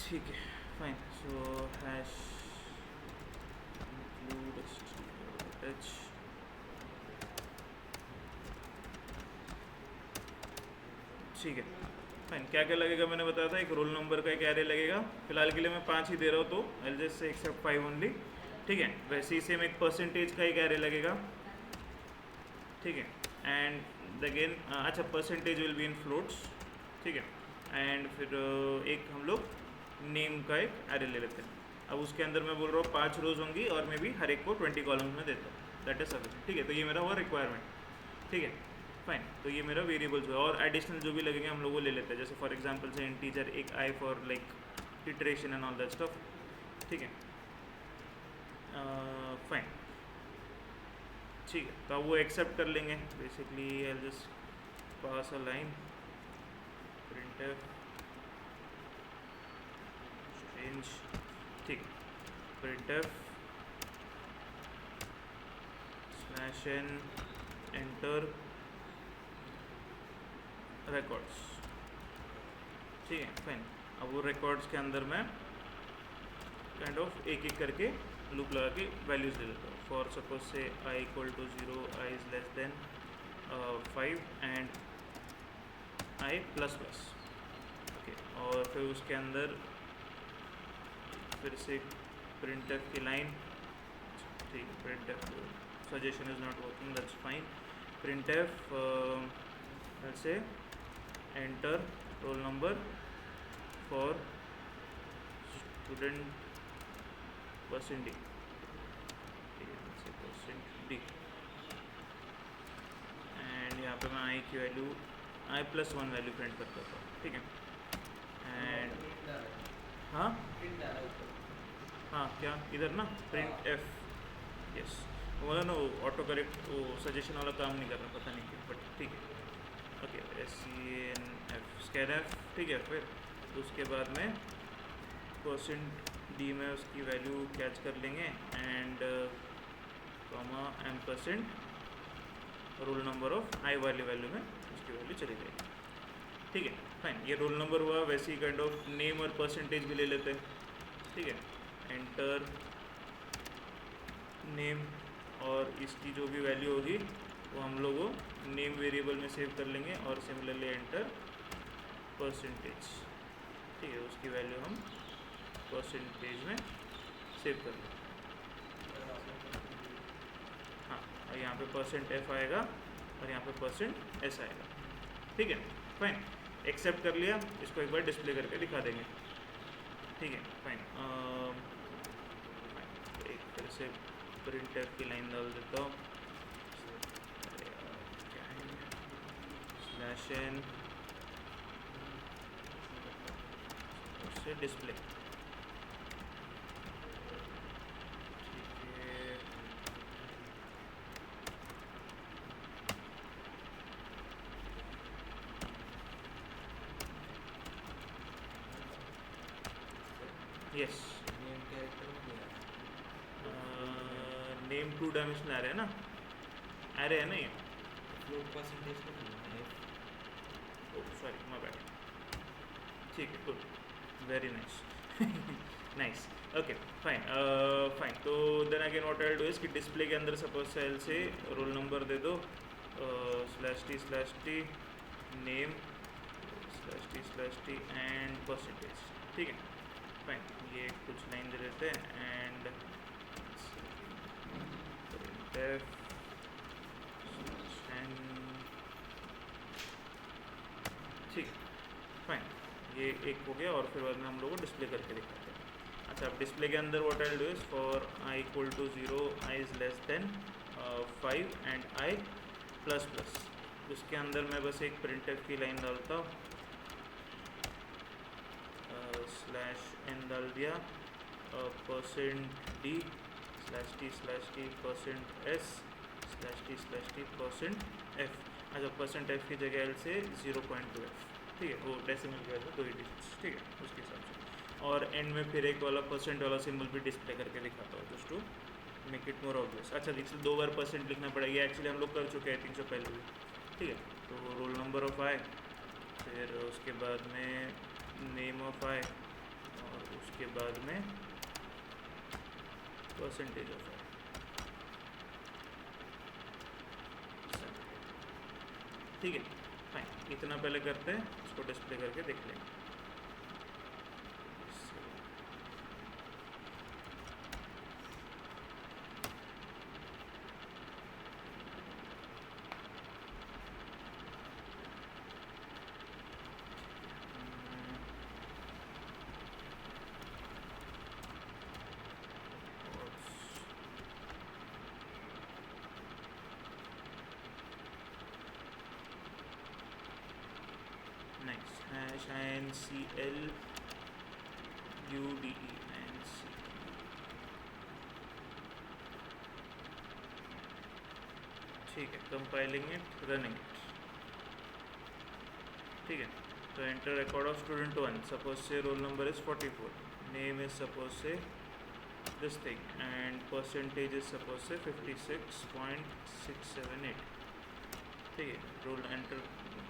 ठीक है फाइन. सो hash include H. ठीक है फाइन. क्या क्या लगेगा मैंने बताया था, एक रोल नंबर का एक एरे लगेगा. फिलहाल के लिए मैं 5 ही दे रहा हूँ तो I just say accept 5 only. ठीक है. वैसे ही सेम एक परसेंटेज का एक एरे लगेगा. ठीक है. एंड अगेन अच्छा percentage will be in floats. ठीक है. एंड फिर एक हम लोग नेम का एक एरे ले लेते हैं. अब उसके अंदर मैं बोल रहा हूँ 5 रोज होंगी और मैं भी हर एक को 20 कॉलम्स में देता हूँ. That is sufficient. ठीक है. तो ये मेरा हुआ रिक्वायरमेंट. ठीक है फाइन. तो ये मेरा वेरिएबल्स हुआ और एडिशनल जो भी लगेंगे हम लोग वो ले लेते हैं. जैसे फॉर एग्जांपल से इंटीजर एक I for like iteration and all that stuff. ठीक है फाइन. ठीक है. तो अब वो एक्सेप्ट कर लेंगे basically. I just pass a line printf change. ठीक है. printf /n enter records. ठीक है फाइन. अब वो रिकॉर्ड्स के अंदर मैं काइंड ऑफ एक एक करके लूप लगा के वैल्यूज़ ले लेता हूँ. For suppose say I equal to 0, I is less than 5 and I plus plus. Okay. और फिर उसके अंदर फिर से printf की लाइन. ठीक है. printf suggestion is not working. That's fine. printf let's say enter roll number for student %d. ठीक है. let's say %d. एंड यहाँ पे मैं आई की वैल्यू i+1 वैल्यू प्रिंट करता था. ठीक है. एंड हाँ हाँ क्या इधर ना प्रिंट एफ. यस बोला ना वो ऑटो करेक्ट वो सजेशन वाला काम नहीं कर रहा पता नहीं क्यों. बट ठीक है. ओके. SCNF स्कैनf. ठीक है. फिर उसके बाद में %d में उसकी वैल्यू कैच कर लेंगे and comma % roll number of I वाली वैल्यू में उसकी वैल्यू चली जाएगी. ठीक है फाइन. ये रोल नंबर हुआ. वैसे ही काइंड ऑफ नेम और परसेंटेज भी ले लेते हैं. ठीक है. एंटर नेम और इसकी जो भी वैल्यू होगी वो हम लोग नेम वेरिएबल में सेव कर लेंगे और सिमिलरली एंटर परसेंटेज. ठीक है. उसकी वैल्यू हम परसेंटेज में सेव कर लेंगे. हाँ. और यहाँ पे %f आएगा और यहाँ पे %s आएगा. ठीक है फाइन. एक्सेप्ट कर लिया. इसको एक बार डिस्प्ले करके दिखा देंगे. ठीक है फाइन. एक तरह से printf की लाइन डाल देता हूँ. /n से डिस्प्ले. ठीक है. यस. नेम 2 डायमेंशनल एरे है ना. एरे है ना ये. Sorry my bad. ठीक है. Good. Very nice. Nice. Okay fine. Fine. तो then again what I will do is कि डिस्प्ले के अंदर सपोज सेल से रोल नंबर दे दो /t name /t and percentage. ठीक है फाइन. ये कुछ लाइन दे देते हैं एंड ठीक है फाइन. ये एक हो गया और फिर बाद में हम लोग को डिस्प्ले करके दिखाते हैं. अच्छा. अब डिस्प्ले के अंदर what I do is for I equal to 0, I is less than 5 and I plus plus. उसके अंदर मैं बस एक printf की लाइन डालता हूँ. /n डाल दिया. %d /t %s /t %f. अच्छा. %f की जगह से 0.2f. ठीक है. वो डेसिमल की वजह से 2 ही डिजिट्स. ठीक है. उसके हिसाब से. और एंड में फिर एक वाला % वाला सिंबल भी डिस्प्ले करके दिखाता हूँ just to make it more obvious. अच्छा. इसलिए 2 बार % लिखना पड़ेगा. एक्चुअली हम लोग कर चुके हैं 300 पहले भी. ठीक है. तो रोल नंबर ऑफ आई, फिर उसके बाद में नेम ऑफ आई और उसके बाद में परसेंटेज ऑफ ठीक है फाइन। इतना पहले करते हैं, इसको डिस्प्ले करके देख लेंगे। INCL UDE ठीक है, कंपाइलिंग इट, रनिंग इट। ठीक है, तो enter record of student 1, suppose say roll number is 44, name is suppose say this thing and percentage is suppose say 56.678। ठीक है, roll enter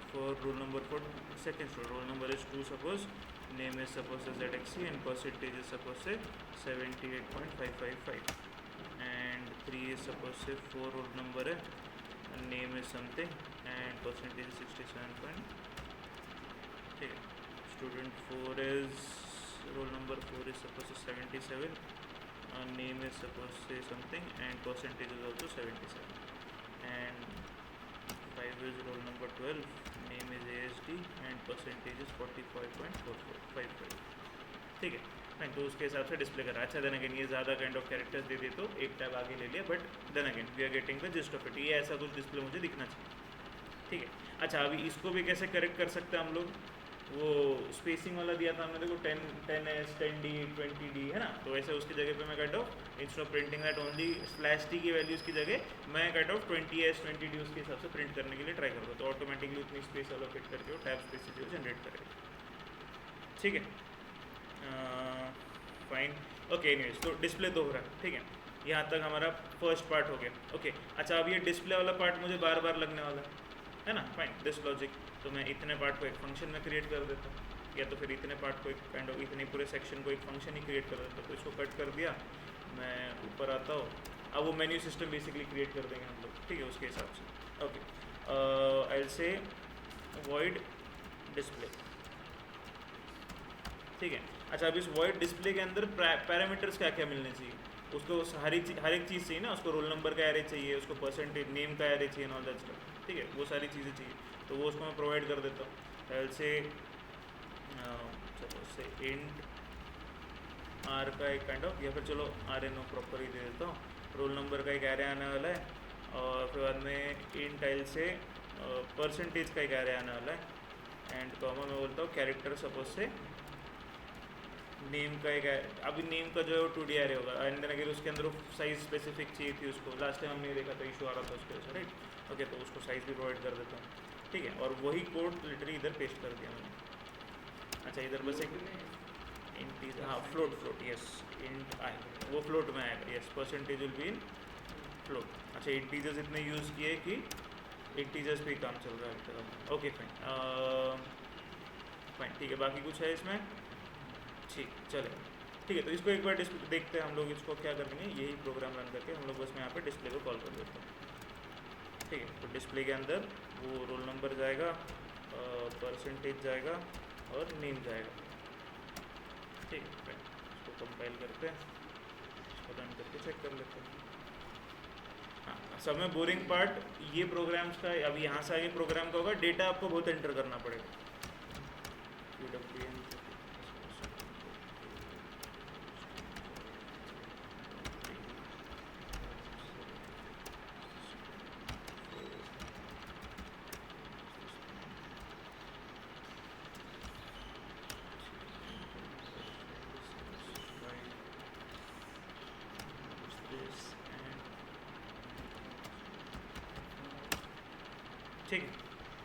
for roll number for second floor, roll number is 2, suppose name is suppose as ZXC and percentage is suppose say 78.555 and 3 is suppose say 4 roll number है and name is something and percentage is 67. ठीक है, student 4 is roll number 4 is suppose say 77 and name is suppose say something and percentage is also 77 and 5 is roll number 12, name is ASD and percentage is 45.4555। ठीक है fine, तो उसके हिसाब से display करा। अच्छा, देन अगेन ये ज़्यादा काइंड ऑफ कैरेक्टर्स दे दे तो एक टैब आगे ले लिया, but then again we are getting the gist of it. ये ऐसा कुछ डिस्प्ले मुझे दिखना चाहिए। ठीक है, अच्छा अभी इसको भी कैसे करेक्ट कर सकते हैं हम लोग? वो स्पेसिंग वाला दिया था हमने, देखो 10s 10d 20d है ना, तो ऐसे उसकी जगह पे मैं kind of instead of printing that only /t की वैल्यूज़ की जगह मैं काइंड ऑफ 20s 20d उसके हिसाब से प्रिंट करने के लिए ट्राई करूँगा, तो ऑटोमेटिकली उतनी स्पेस एलोकेट करके वो टैब स्पेस जो जनरेट करेगा। ठीक है फाइन, ओके एनीवेज, तो डिस्प्ले तो हो रहा है। ठीक है, यहाँ तक हमारा फर्स्ट पार्ट हो गया। ओके अच्छा, अब ये डिस्प्ले वाला पार्ट मुझे बार बार लगने वाला है ना। फाइन, दिस लॉजिक, तो मैं इतने पार्ट को एक फंक्शन में क्रिएट कर देता हूँ, या तो फिर इतने पार्ट को एक काइंड ऑफ इतने पूरे सेक्शन को एक फंक्शन ही क्रिएट कर देता हूँ। तो इसको कट कर दिया, मैं ऊपर आता हूँ, अब वो मेन्यू सिस्टम बेसिकली क्रिएट कर देंगे हम लोग। ठीक है, उसके हिसाब से। ओके आई विल से वॉइड डिस्प्ले। ठीक है, अच्छा अब इस वॉइड डिस्प्ले के अंदर पैरामीटर्स क्या क्या मिलने चाहिए? उसको हर एक चीज़ चाहिए ना, उसको रोल नंबर का एरे चाहिए, उसको परसेंटेज नेम का एरे चाहिए, ऑल दैट स्टफ। ठीक है, वो सारी चीज़ें चाहिए, तो वो उसको मैं प्रोवाइड कर देता हूँ। से चलो से इंट आर का एक काइंड ऑफ, या फिर चलो RNO प्रॉपर ही दे देता हूँ। रोल नंबर का एक एरे आने वाला है, और फिर बाद में इंट आइल से परसेंटेज का एक एरे आने वाला है, एंड कॉमा मैं बोलता हूँ कैरेक्टर सपोज से नेम का एक, अभी नेम का जो है वो 2D एरे होगा, एंड देन अगर उसके अंदर साइज़ स्पेसिफिक चाहिए थी उसको, लास्ट टाइम हमने देखा था इशू आ रहा था उसके वजह से, राइट। ओके, तो उसको साइज़ भी प्रोवाइड कर देता हूँ। ठीक है, और वही कोड लिटरली इधर पेस्ट कर दिया मैंने। अच्छा, इधर बस एक इंट, हाँ फ्लोट यस, इंट आई, वो फ्लोट में आएगा, yes, percentage will be in float. अच्छा, इंटीजर्स इतने यूज़ किए कि इंटीजर्स पे ही काम चल रहा है अभी तक। ओके फाइन फाइन, ठीक है, बाकी कुछ है इसमें? ठीक, चले ठीक है, तो इसको एक बार डिस्प्ले देखते हैं हम लोग। इसको क्या करेंगे, यही प्रोग्राम रन करके हम लोग बस में यहाँ पे डिस्प्ले को कॉल कर देते हैं। ठीक है, तो डिस्प्ले के अंदर वो रोल नंबर जाएगा, परसेंटेज जाएगा और नेम जाएगा। ठीक है, इसको कंपाइल करते हैं, इसको रन करके चेक कर लेते हैं। हाँ, सब में बोरिंग पार्ट ये प्रोग्राम्स का, अभी यहाँ से आगे प्रोग्राम का होगा, डेटा आपको बहुत एंटर करना पड़ेगा। ठीक है,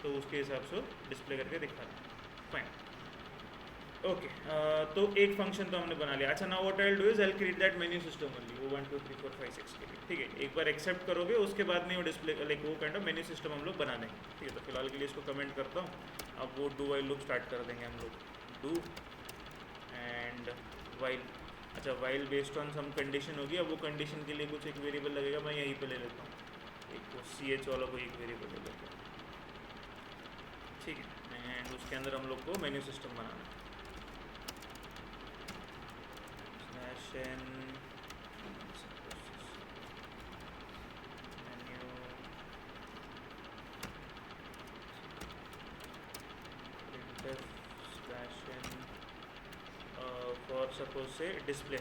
तो उसके हिसाब से डिस्प्ले करके दिखा रहा है। फाइन, ओके, तो एक फंक्शन तो हमने बना लिया। अच्छा, now what I will do is I will create that menu system only, वो 1 2 3 4 5 6 के लिए। ठीक है, एक बार एक्सेप्ट करोगे उसके बाद में वो डिस्प्ले लाइक वो काइंड ऑफ मेन्यू सिस्टम हम लोग बना देंगे। ठीक है, तो फिलहाल के लिए इसको कमेंट करता हूँ। अब वो डू वाइल लूप स्टार्ट कर देंगे हम लोग, डू एंड एंड वाइल। अच्छा, while based on some condition होगी, अब वो कंडीशन के लिए कुछ एक वेरिएबल लगेगा, मैं यहीं पे ले लेता हूँ एक वो सी एच वाला कोई एक वेरिएबल ले लेता हूँ, ठीक है। एंड उसके अंदर हम लोग को मेन्यू सिस्टम बनाना है, slash n slash n for suppose say display.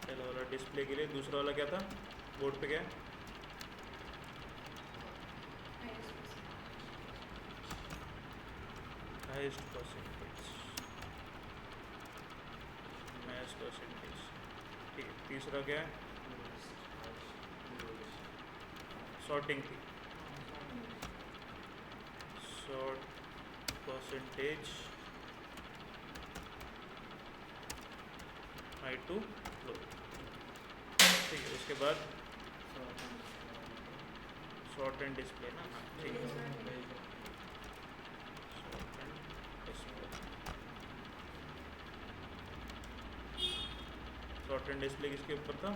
पहला वाला डिस्प्ले के लिए, दूसरा वाला क्या था बोर्ड पे, क्या है? हाइस्ट परसेंटेज, मैच परसेंटेज, ठीक है। तीसरा क्या है? सॉर्टिंग थी, sort percentage high to low, ठीक है। उसके बाद सॉर्ट एंड डिस्प्ले ना, हाँ ठीक है, sort and display. Sort and display किसके ऊपर था?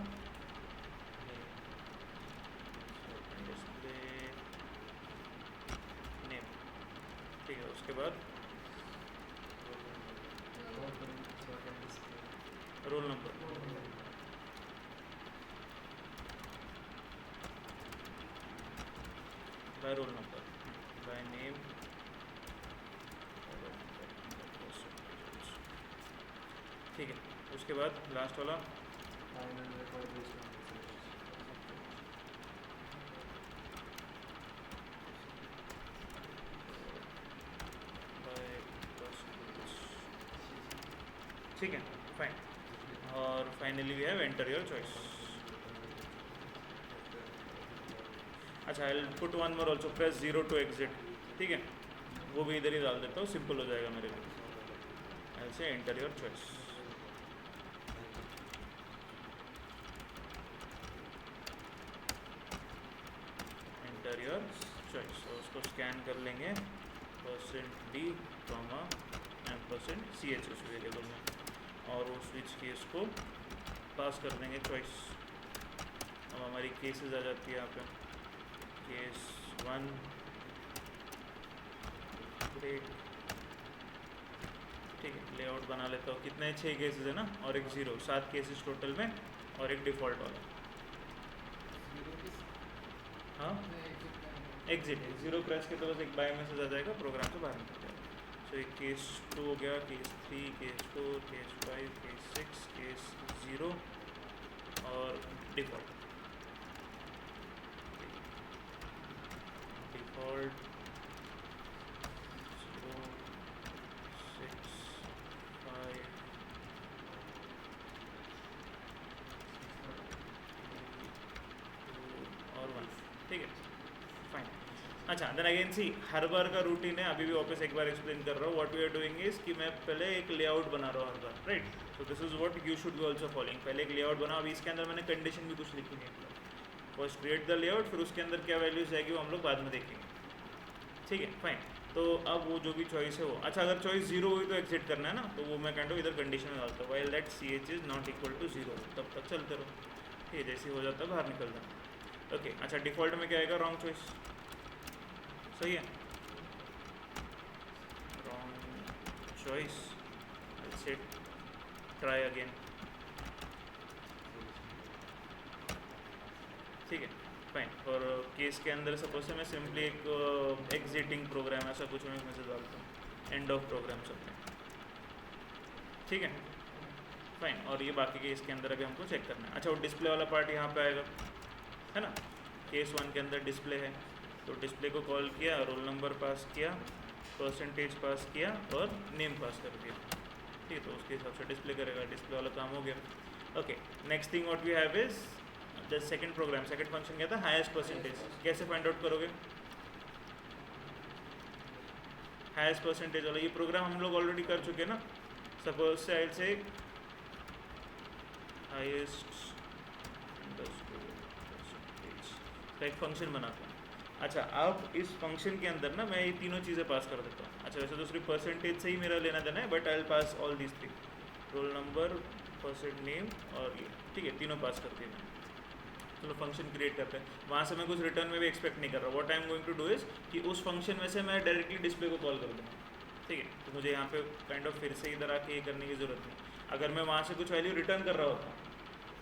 सॉर्ट एंड डिस्प्ले नेम, ठीक है। उसके बाद roll number, by roll number, by name, ठीक है। उसके बाद लास्ट वाला ठीक है, फाइन। और finally we have enter your choice. अच्छा, I will put one more also, press 0 to exit, ठीक है। वो भी इधर ही डाल देता हूँ, सिंपल हो जाएगा मेरे लिए। ऐसे enter your choice, enter your choice. और उसको स्कैन कर लेंगे %d, %ch उस वेरिएबल में, और वो स्विच केस को पास कर देंगे चॉइस। अब हमारी केसेस आ जाती है यहाँ पे, केस 1 ग्रेट, ठीक है। लेआउट बना लेता हूँ, कितने 6 केसेस है ना, और एक 0, 7 केसेस टोटल में, और एक डिफ़ॉल्ट वाला। हाँ, एग्जिट, 0 क्रैश के तो बस एक बाय मैसेज आ जाएगा, प्रोग्राम से बाहर निकल जाएगा। सो एक केस 2 हो गया, case 3, case 4, case 5, case 6, case 0 और डिफ़ॉल्ट। डिफ़ॉल्ट 0, 6, 5 और 1, ठीक है, फाइन। अच्छा, देन अगेन सी, हर बार का रूटीन है, अभी भी वापस एक बार एक्सप्लेन कर रहा हूँ। What we are doing is कि मैं पहले एक लेआउट बना रहा हूँ हर बार, right. So this is what you should be also following. पहले एक लेआउट बनाओ, अभी इसके अंदर मैंने कंडीशन भी कुछ लिखी है, फर्स्ट क्रिएट द लेआउट, फिर उसके अंदर क्या वैल्यूज जाएगी वो हम लोग बाद में देखेंगे, ठीक है, फाइन। तो अब वो जो भी चॉइस है वो, अच्छा अगर चॉइस 0 हुई तो एग्जिट करना है ना, तो वो मैं कहता हूँ इधर कंडीशन में डालता हूँ, while that CH is not equal to 0, तब तक चलते रहो, ठीक है। जैसे हो जाता है बाहर निकल जाए, ओके। अच्छा, डिफ़ॉल्ट में क्या आएगा? रॉन्ग चॉइस, सही है, wrong choice, set try again, ठीक है, फाइन। और केस के अंदर सपोज से मैं सिंपली एक एग्जिटिंग प्रोग्राम ऐसा कुछ मैं मैसेज डालता हूँ, एंड ऑफ प्रोग्राम सब में, ठीक है, फाइन। और ये बाकी के इसके अंदर अभी हमको चेक करना है। अच्छा, वो डिस्प्ले वाला पार्ट यहाँ पे आएगा, है ना। केस 1 के अंदर डिस्प्ले है, तो डिस्प्ले को कॉल किया, रोल नंबर पास किया, परसेंटेज पास किया और नेम पास कर दिया, ठीक है। तो उसके हिसाब से डिस्प्ले करेगा, डिस्प्ले वाला काम हो गया, okay. Next thing what we have is the second program, second function क्या था? Highest percentage. कैसे फाइंड आउट करोगे हाईएस्ट परसेंटेज वाला? ये प्रोग्राम हम लोग ऑलरेडी कर चुके हैं ना। सपोज से आई से हाईएस्ट परसेंटेज का एक फंक्शन बनाता है, अच्छा, अब इस फंक्शन के अंदर ना मैं ये तीनों चीज़ें पास कर देता हूँ। अच्छा, वैसे तो सिर्फ परसेंटेज से ही मेरा लेना देना है, but I will pass all these three, roll number, percent name और ये, ठीक है, तीनों पास कर दिए मैंने। चलो फंक्शन क्रिएट करते हैं, वहाँ से मैं कुछ रिटर्न में भी एक्सपेक्ट नहीं कर रहा। What I am going to do is कि उस फंक्शन में से मैं डायरेक्टली डिस्प्ले को कॉल कर दूँगा, ठीक है। तो मुझे यहाँ पे काइंड ऑफ फिर से इधर आके ये करने की ज़रूरत नहीं। अगर मैं वहाँ से कुछ वैल्यू रिटर्न कर रहा होता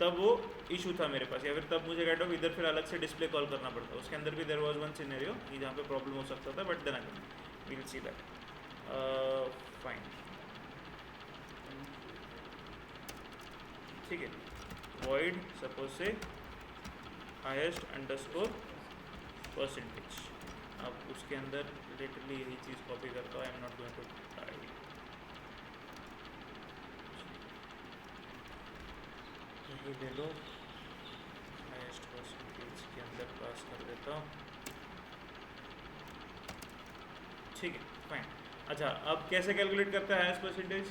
तब वो इशू था मेरे पास, या फिर तब मुझे काइंड ऑफ इधर फिर अलग से डिस्प्ले कॉल करना पड़ता। उसके अंदर भी देयर वाज वन सिनेरियो कि जहाँ पे प्रॉब्लम हो सकता था, but then again we will see that. Fine, ठीक है। Void suppose say highest underscore percentage. अब उसके अंदर लिटरली यही चीज़ कॉपी करता हूँ, I am not going to type, यही ले लो, हाईएस्ट परसेंटेज के अंदर पास कर देता हूँ, ठीक है, फाइन। अच्छा, अब कैसे कैलकुलेट करता है हाईएस्ट परसेंटेज?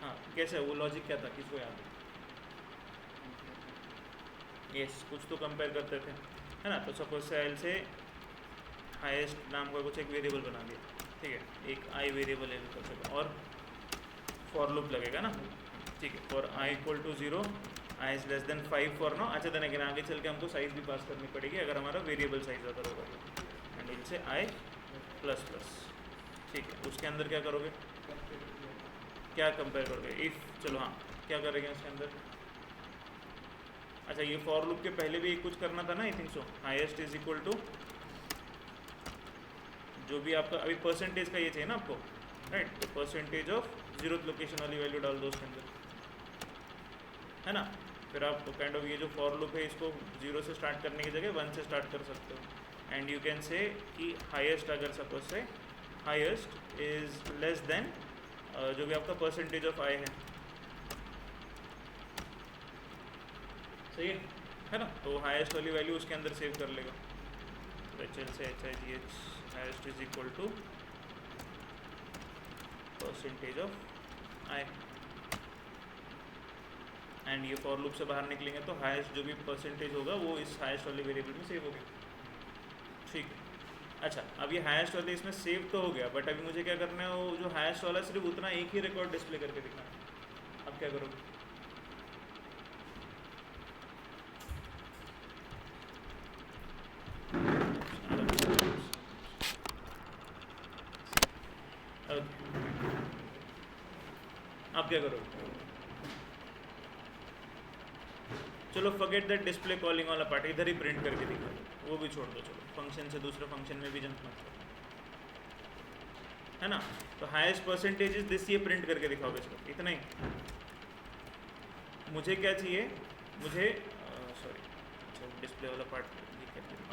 हाँ, कैसे, वो लॉजिक क्या था, किसको याद है? यस, कुछ तो कंपेयर करते थे, है ना। तो सपोज से एल से हाईएस्ट नाम का कुछ एक वेरिएबल बना दिया, ठीक है, एक आई वेरिएबल है कर सकते, और फॉर लूप लगेगा ना, ठीक है। For I equal to 0, I is less than 5 for no. अच्छा, देन अगेन आगे चल के हमको साइज़ भी पास करनी पड़ेगी अगर हमारा वेरिएबल साइज अगर होगा, एंड इनसे आई प्लस प्लस, ठीक है। उसके अंदर क्या करोगे, क्या कंपेयर करोगे? इफ़, चलो हाँ, क्या करेंगे उसके अंदर? अच्छा, ये फॉर लूप के पहले भी कुछ करना था ना, I think so. Highest is equal to जो भी आपका अभी परसेंटेज का ये चाहिए ना आपको, राइट, तो परसेंटेज ऑफ 0th लोकेशन वाली वैल्यू डाल दो उसके अंदर, है ना। फिर आप काइंड ऑफ ये जो फॉर लूप है इसको 0 से स्टार्ट करने की जगह 1 से स्टार्ट कर सकते हो, एंड यू कैन से कि हाईएस्ट, अगर suppose say highest is less then जो भी आपका परसेंटेज ऑफ आई है, सही है ना। तो हाईएस्ट वाली वैल्यू उसके अंदर सेव कर लेगा। तो H L say H I G H highest is equal to percentage of I, and ये फॉर लूप से बाहर निकलेंगे तो हाईएस्ट जो भी परसेंटेज होगा वो इस हाईएस्ट वाले वेरिएबल में सेव हो गया, ठीक है। अच्छा, अब ये हाईएस्ट वाले इसमें सेव तो हो गया, बट अभी मुझे क्या करना है, वो जो हाईएस्ट वाला सिर्फ उतना एक ही रिकॉर्ड डिस्प्ले करके दिखाना है। अब क्या करोगे? अब क्या करोगे? चलो फॉरगेट दैट डिस्प्ले कॉलिंग वाला पार्ट, इधर ही प्रिंट करके दिखा दो, वो भी छोड़ दो। चलो फंक्शन से दूसरे फंक्शन में भी जंप मत करो, है ना। तो हाईएस्ट परसेंटेज इज दिस, ये प्रिंट करके दिखाओगे सिर्फ, इतना ही। मुझे क्या चाहिए, मुझे सॉरी, अच्छा डिस्प्ले वाला पार्ट,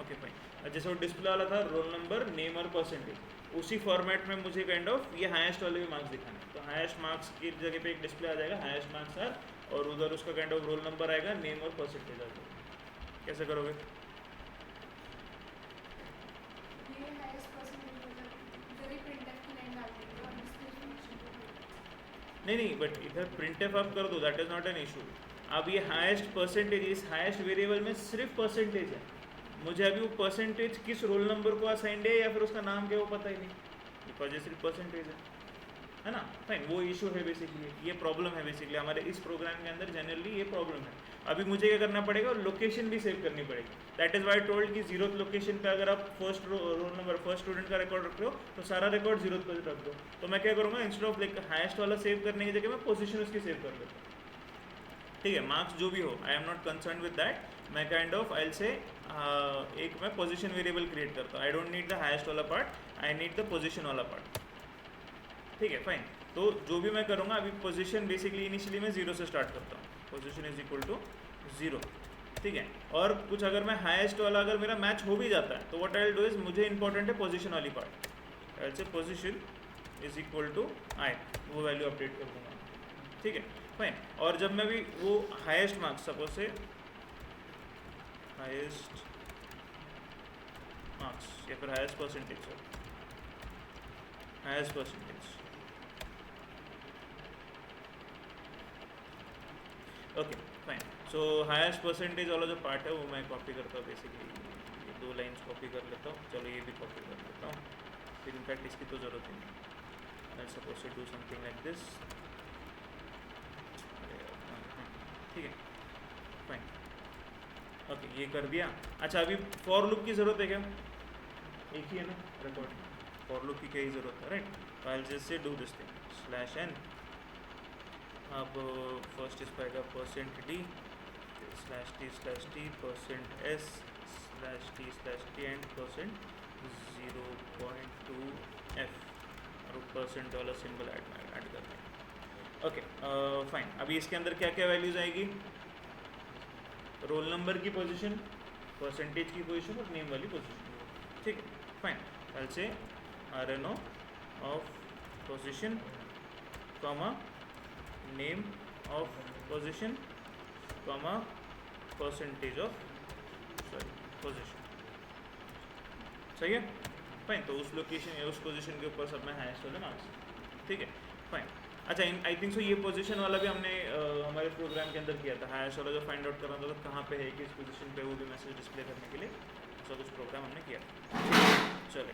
ओके फाइन। जैसे वो डिस्प्ले वाला था रोल नंबर, नेम और परसेंटेज, उसी फॉर्मेट में मुझे काइंड ऑफ ये हाईएस्ट वाले भी मार्क्स दिखाने हैं। तो हाईएस्ट मार्क्स की जगह पे एक डिस्प्ले आ जाएगा, हाईएस्ट मार्क्स आर, और उधर उसका काइंड ऑफ रोल नंबर आएगा, नेम और परसेंटेज आ जाएगा। कैसे करोगे? नहीं, बट इधर प्रिंट एफ आप कर दो, that is not an issue. अब ये हाईएस्ट परसेंटेज, इस हाईएस्ट वेरिएबल में सिर्फ परसेंटेज है, मुझे अभी वो परसेंटेज किस रोल नंबर को असाइंड है या फिर उसका नाम क्या वो पता ही नहीं, बिकॉज ये सिर्फ परसेंटेज है ना। फाइन, वो इशू है बेसिकली, ये प्रॉब्लम है बेसिकली हमारे इस प्रोग्राम के अंदर, जनरली ये प्रॉब्लम है। अभी मुझे क्या करना पड़ेगा, लोकेशन भी सेव करनी पड़ेगी। दैट इज़ वाई टोल्ड कि 0th लोकेशन पे अगर आप first roll number, first student का रिकॉर्ड रख रहे हो तो सारा रिकॉर्ड 0th पर रख दो। तो मैं क्या करूँगा, इंस्टेड ऑफ लाइक हाईएस्ट वाला सेव करने की जगह मैं पोजीशन उसकी सेव कर लेता हूँ, ठीक है। मार्क्स जो भी हो, I am not concern with that. मैं काइंड ऑफ आई से एक मैं पोजीशन वेरिएबल क्रिएट करता हूँ। I don't need the highest वाला part, I need the position वाला पार्ट, ठीक है फाइन। तो जो भी मैं करूँगा अभी, पोजीशन बेसिकली इनिशियली मैं 0 से स्टार्ट करता हूँ, पोजीशन इज इक्वल टू 0, ठीक है। और कुछ अगर मैं हाईएस्ट वाला अगर मेरा मैच हो भी जाता है तो what I will do is, मुझे इंपॉर्टेंट है पोजीशन वाली पार्ट, आई से पोजीशन इज इक्वल टू आई, वो वैल्यू अपडेट कर दूँगा, ठीक है फाइन। और जब मैं भी वो highest marks, suppose say highest marks या फिर highest percentage, highest percentage, okay fine. सो हाईएस्ट परसेंटेज वाला जो पार्ट है वो मैं कॉपी करता हूँ बेसिकली, ये 2 लाइन्स कॉपी कर लेता हूँ, चलो ये भी कॉपी कर लेता हूँ, फिर इनफैक्ट इसकी तो ज़रूरत ही नहीं। I suppose to do something like this, ठीक है फाइन, ओके ये कर दिया। अच्छा अभी फॉर लूप की ज़रूरत है क्या? एक ही है ना रिकॉर्ड, फॉर लूप की क्या ही ज़रूरत है, राइट? तो I just say do this thing slash n, अब फर्स्ट इस पाएगा %d slash t percent s slash t and %0.2 f और परसेंट वाला सिंबल ऐड करना है। ओके फाइन, अभी इसके अंदर क्या क्या वैल्यूज़ आएगी? रोल नंबर की पोजीशन, परसेंटेज की पोजीशन और नेम वाली पोजीशन, ठीक है फाइन। कल से RNO of position comma name of position comma percentage of position, सही है फाइन। तो उस लोकेशन या उस पोजीशन के ऊपर सब में हाईएस्ट वाले मार्क्स, ठीक है फाइन। अच्छा आई थिंक सो ये पोजीशन वाला भी हमने हमारे प्रोग्राम के अंदर किया था, हाईएस्ट वाला जो फाइंड आउट करना था तो कहाँ पे है किस पोजीशन पे, वो भी मैसेज डिस्प्ले करने के लिए ऐसा कुछ प्रोग्राम हमने किया था। चले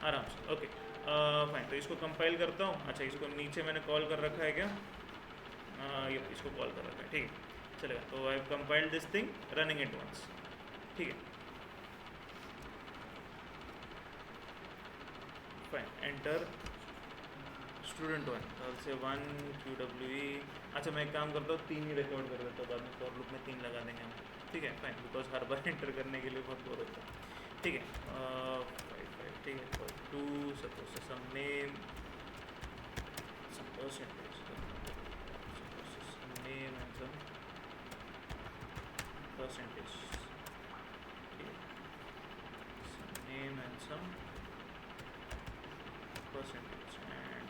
आराम से, ओके फाइन। तो इसको कंपाइल करता हूँ। अच्छा इसको नीचे मैंने कॉल कर रखा है क्या? ये इसको कॉल कर रखा है, ठीक है चलेगा। तो I have compiled this thing running it once, ठीक है फाइन। एंटर स्टूडेंट 1 कल से 1 QWE। अच्छा मैं एक काम करता हूँ, 3 ही रिकॉर्ड कर देता हूँ, बाद में फॉर लूप में 3 लगा देंगे हम, ठीक है fine, because her bar enter करने के लिए बहुत बोर होता है, ठीक है ठीक है। For 2 suppose say some name some percentage, suppose say some name and some percentage, ठीक है some name and some percentage and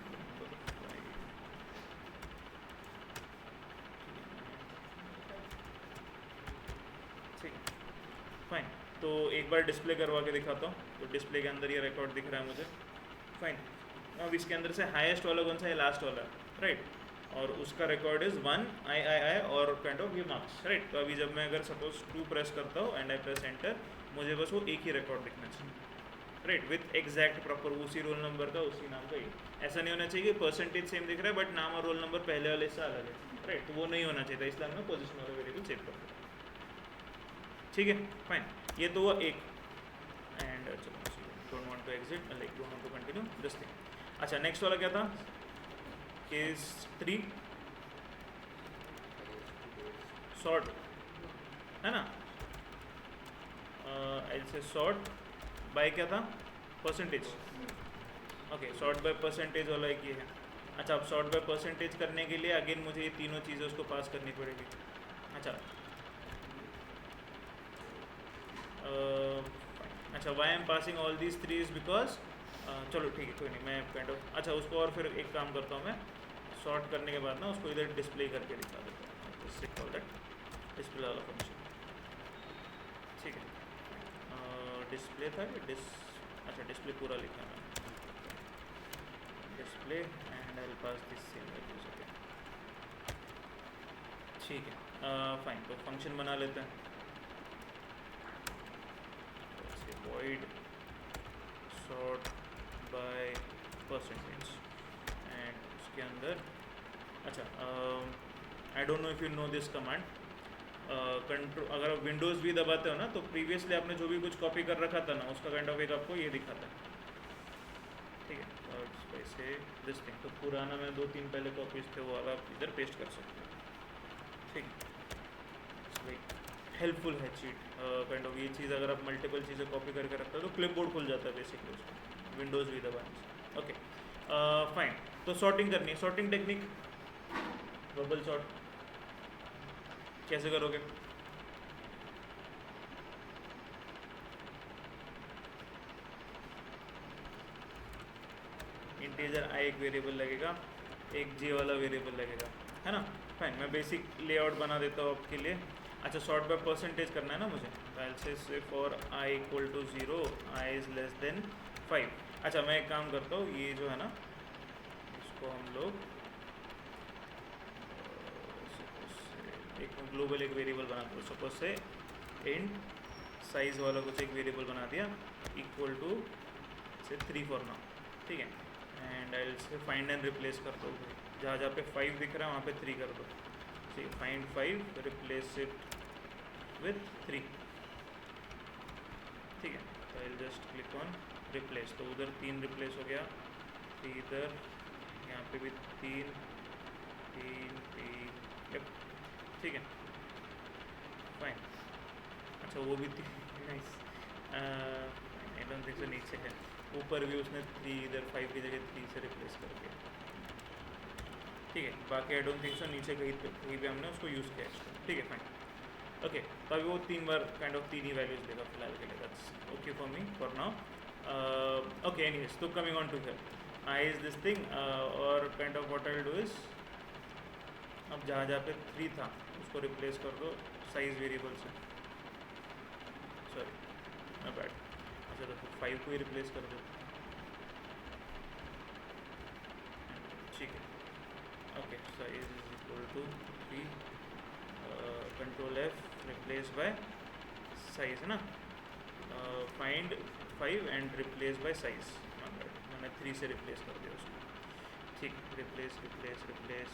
ठीक है फाइन। तो एक बार डिस्प्ले करवा के दिखाता हूँ। तो डिस्प्ले के अंदर ये रिकॉर्ड दिख रहा है मुझे, फाइन। अब इसके अंदर से हाईएस्ट वाला कौन सा है? लास्ट वाला, राइट? और उसका रिकॉर्ड इज़ 1 I और काइंड ऑफ ये मार्क्स, राइट? तो अभी जब मैं अगर सपोज 2 प्रेस करता हूँ एंड आई प्रेस एंटर, मुझे बस वो एक ही रिकॉर्ड दिखना चाहिए, राइट? विथ एग्जैक्ट प्रॉपर उसी रोल नंबर का उसी नाम का ही। ऐसा नहीं होना चाहिए परसेंटेज सेम दिख रहा है बट नाम और रोल नंबर पहले वाले से अलग है, राइट? तो वो नहीं होना चाहिए था, इसलिए हमने पोजिशन वाला वेरिएबल सेव कर दिया, ठीक है फाइन। ये तो हुआ एक, and don't want to exit like don't want to continue this thing. अच्छा नेक्स्ट वाला क्या था? केस 3 सॉर्ट, है ना? ऐसे सॉर्ट बाय क्या था? Percentage, okay sort by percentage वाला एक ये है। अच्छा अब सॉर्ट बाय परसेंटेज करने के लिए अगेन मुझे ये तीनों चीज़ें उसको पास करनी पड़ेगी। अच्छा अच्छा why am passing all these 3 is because, चलो ठीक है कोई नहीं, मैं काइंड ऑफ अच्छा उसको और फिर एक काम करता हूँ, मैं सॉर्ट करने के बाद ना उसको इधर डिस्प्ले करके दिखा देता हूँ, इससे कॉल दैट डिस्प्ले वाला फंक्शन, ठीक है। डिस्प्ले था कि अच्छा डिस्प्ले पूरा लिखा है display and I will pass this same values, okay ठीक है फाइन। तो फंक्शन बना लेते हैं, void sort by percentage and उसके अंदर अच्छा I don't know if you know this command, control अगर आप विंडोज़ भी दबाते हो ना तो प्रीवियसली आपने जो भी कुछ कॉपी कर रखा था ना उसका काइंड ऑफ एक आपको ये दिखाता है, ठीक है। और वैसे दिस थिंग तो पुराना में 2-3 पहले कॉपीज थे वो वाला आप इधर पेस्ट कर सकते हो, ठीक है। हेल्पफुल है चीट काइंड ऑफ, ये चीज़ अगर आप मल्टीपल चीज़ें कॉपी करके रखते हो तो क्लिपबोर्ड खुल जाता है बेसिकली उसको, विंडोज़ भी दबाने से, ओके फाइन। तो सॉर्टिंग करनी है, सॉर्टिंग टेक्निक बबल सॉर्ट कैसे करोगे? इंटीजर आई एक वेरिएबल लगेगा, एक जे वाला वेरिएबल लगेगा, है ना? फाइन, मैं बेसिक लेआउट बना देता हूँ आपके लिए। अच्छा सॉर्ट बाय परसेंटेज करना है ना मुझे, say for I equal to 0 I is less than 5। अच्छा मैं एक काम करता हूँ, ये जो है ना इसको हम लोग एक ग्लोबल एक वेरिएबल बनाते हैं, सपोज से इंट साइज़ वाला कुछ एक वेरिएबल बना दिया इक्वल टू से 3 फॉर नाउ, ठीक है। एंड आई से फाइंड एंड रिप्लेस कर दो, जहाँ जहाँ पे 5 दिख रहा है वहाँ पे 3 कर दो, ठीक है। फाइंड 5 रिप्लेस इट विथ 3, ठीक है। तो I just click on replace, तो उधर 3 रिप्लेस हो गया, इधर यहाँ पे भी 3 3 3, ठीक है फाइन। अच्छा वो भी नाइस, आई डोंट थिंक सो नीचे है, ऊपर भी उसने 3 इधर 5 की जगह 3 से रिप्लेस कर दिया, ठीक है। बाकी आई डोंट थिंक सो नीचे कहीं पे हमने उसको यूज़ किया एक्स्ट्रा, ठीक है फाइन। ओके, तो अभी वो 3 बार काइंड ऑफ 3 ही वैल्यूज देगा फिलहाल के लिए, that's okay for me for now. Okay anyways, तो coming on to here I is this thing, और kind of what I will do is, अब जहाँ जहाँ पे 3 था उसको रिप्लेस कर दो साइज वेरिएबल से, सॉरी मैं बैड, अच्छा तो 5 को ही रिप्लेस कर दो, ठीक है। Okay, size is equal to 3, control F replace by size है ना, find 5 and replace by size, मैंने 3 से रिप्लेस कर दिया उसको, ठीक। रिप्लेस रिप्लेस रिप्लेस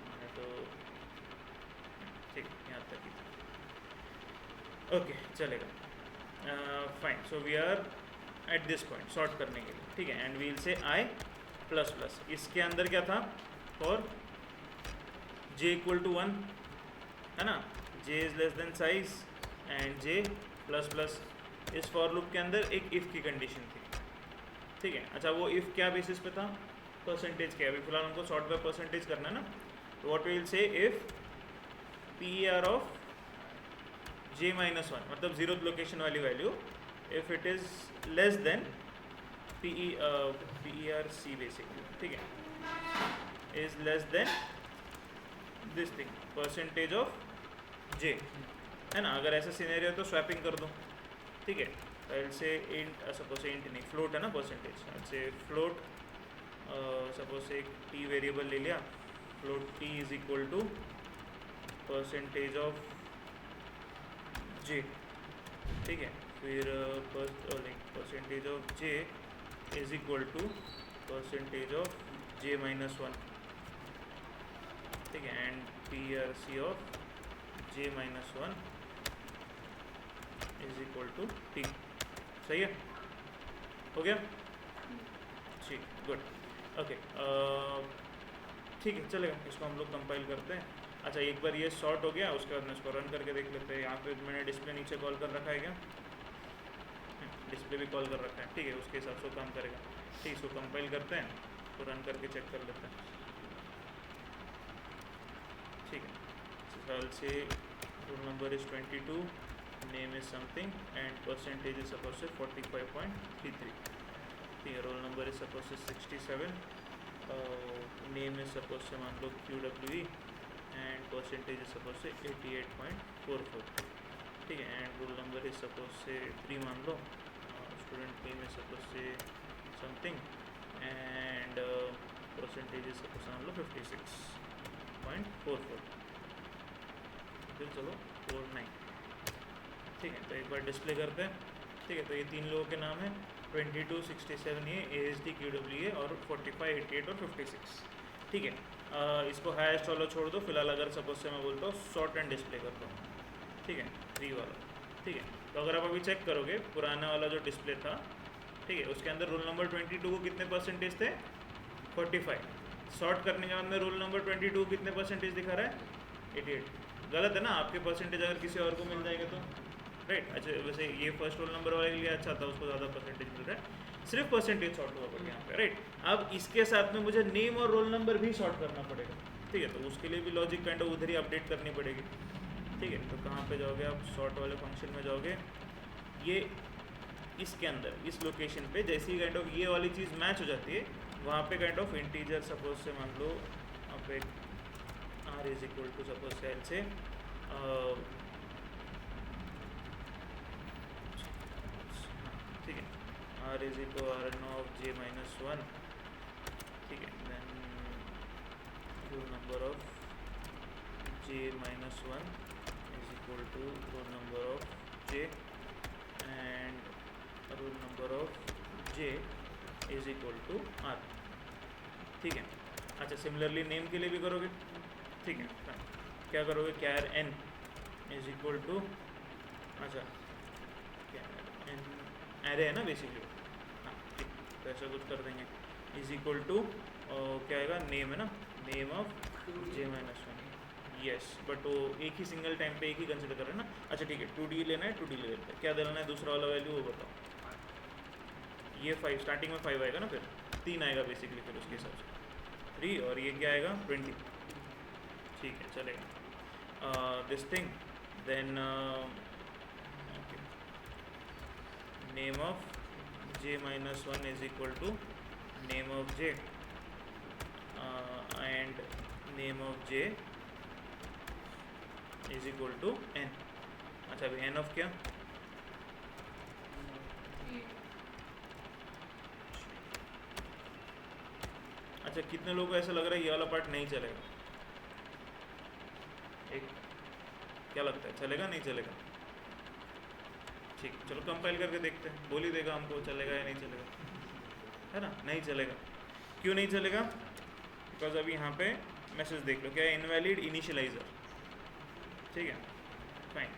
मैंने तो ठीक यहाँ तक ही था, ओके चलेगा fine. So we are at this point sort करने के लिए, ठीक है। And we'll say I plus plus, इसके अंदर क्या था फॉर j इक्वल टू 1 है ना, j is less than size and j plus plus, इस फॉर लूप के अंदर एक इफ़ की कंडीशन थी, ठीक है। अच्छा वो इफ़ क्या बेसिस पे था, परसेंटेज के, अभी फिलहाल हमको सॉर्ट बाय परसेंटेज करना है ना, तो what we will say if PER of j minus 1, मतलब 0th लोकेशन वाली value, if it is less than PERC basically, ठीक है, is less than this thing percentage of j, है ना। अगर ऐसा सिनेरियो तो स्वैपिंग कर दो, ठीक है। तो I will say int, suppose int नहीं फ्लोट है ना percentage, I say float, suppose एक t वेरिएबल ले लिया, float t is equal to percentage of j, ठीक है। फिर percentage of j is equal to percentage of j minus 1, ठीक है। And PRC of j minus 1 is equal to t, सही है, हो गया, ठीक, गुड, ओके ठीक है चलेगा, इसको हम लोग कंपाइल करते हैं। अच्छा एक बार ये सॉर्ट हो गया, उसके बाद मैं इसको रन करके देख लेते हैं। यहाँ पे मैंने डिस्प्ले नीचे कॉल कर रखा है क्या, डिस्प्ले भी कॉल कर रखा है, ठीक है, उसके हिसाब से काम करेगा, ठीक। इसको कंपाइल करते हैं, तो रन करके चेक कर लेते हैं, ठीक है। साल से roll number is 22, name is something and percentage is suppose से 45.33, ठीक है। रोल नंबर इज सपोज से 67, नेम इज सपोज से मान लो QWE and percentage is suppose say 88.44, ठीक है। And roll number is suppose say 3 मान लो, student name is suppose say something and percentage is suppose मान लो 56.44, फिर चलो 49, ठीक है। तो एक बार डिस्प्ले करते हैं, ठीक है। तो ये 3 लोगों के नाम है, 22, 67 ये ASD QWE और 45, 88 और 56, ठीक है। इसको हाईएस्ट वाला छोड़ दो फिलहाल, अगर सपोज से मैं बोलता हूँ सॉर्ट एंड डिस्प्ले करता हूँ, ठीक है, 3 वाला, ठीक है। तो अगर आप अभी चेक करोगे पुराना वाला जो डिस्प्ले था, ठीक है, उसके अंदर रोल नंबर 22 को कितने परसेंटेज थे, 45, सॉर्ट करने के बाद में रोल नंबर 22 कितने परसेंटेज दिखा रहा है, 88, गलत है ना। आपके परसेंटेज अगर किसी और को मिल जाएगा तो राइट, अच्छा वैसे ये फर्स्ट रोल नंबर वाले के लिए अच्छा था, उसको ज़्यादा परसेंटेज मिल रहा है, सिर्फ परसेंटेज शॉर्ट हुआ पड़ेगा यहाँ पे, राइट। अब इसके साथ में मुझे नेम और रोल नंबर भी शॉर्ट करना पड़ेगा, ठीक है। तो उसके लिए भी लॉजिक काइंड ऑफ उधर ही अपडेट करनी पड़ेगी, ठीक है। तो कहाँ पे जाओगे आप, शॉर्ट वाले फंक्शन में जाओगे, ये इसके अंदर इस लोकेशन पे जैसे ही काइंड ऑफ ये वाली चीज़ मैच हो जाती है, वहाँ पे kind of integer suppose say मान लो आप एक r is equal to suppose say L से ठीक है, r is equal rn of j minus 1, ठीक है। Then roll number of j minus 1 is equal to roll number of J and roll number of J is equal to R, ठीक है। अच्छा similarly name के लिए भी करोगे, ठीक है। क्या करोगे, कैर n इज इक्वल टू, अच्छा कैर n एरे है ना बेसिकली, हाँ ठीक, तो ऐसा कुछ कर देंगे, इज इक्वल टू क्या आएगा, नेम है ना, name of J-1, yes, but वो एक ही सिंगल टाइम पे एक ही कंसिडर कर रहे हैं ना। अच्छा ठीक है, 2D लेना है, 2D ले लेते हैं। क्या डालना है दूसरा वाला वैल्यू वो बताओ। ये 5 स्टार्टिंग में 5 आएगा ना, फिर 3 आएगा बेसिकली, फिर उसके हिसाब से 3, और ये क्या आएगा 20, ठीक है चलेगा। This thing then name of J-1 is equal to name of J and name of J is equal to n। अच्छा अभी n ऑफ क्या, अच्छा कितने लोगों को ऐसा लग रहा है ये वाला पार्ट नहीं चलेगा, एक क्या लगता है चलेगा नहीं चलेगा, ठीक चलो कंपाइल करके देखते हैं, बोल ही देगा हमको चलेगा या नहीं चलेगा, है ना, नहीं चलेगा। क्यों नहीं चलेगा, बिकॉज अभी यहाँ पे मैसेज देख लो क्या है, इनवैलिड इनिशियलाइजर, ठीक है fine,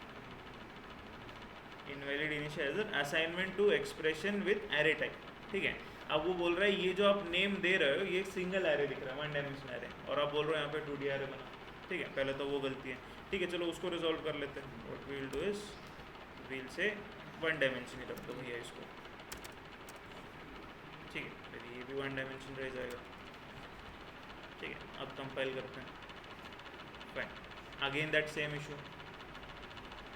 invalid initializer assignment to expression with array type, ठीक है। अब वो बोल रहा है ये जो आप नेम दे रहे हो ये सिंगल एरे दिख रहा है, 1 डायमेंशन एरे, और आप बोल रहे हो यहाँ पे 2D एरे बना, ठीक है, पहले तो वो गलती है, ठीक है चलो उसको रिजॉल्व कर लेते हैं। What we will do is we'll say 1 dimension ही रख दो भैया इसको, ठीक है, फिर ये भी 1 डायमेंशन रह जाएगा, ठीक है। अब कंपाइल करते हैं, fine, again that same issue,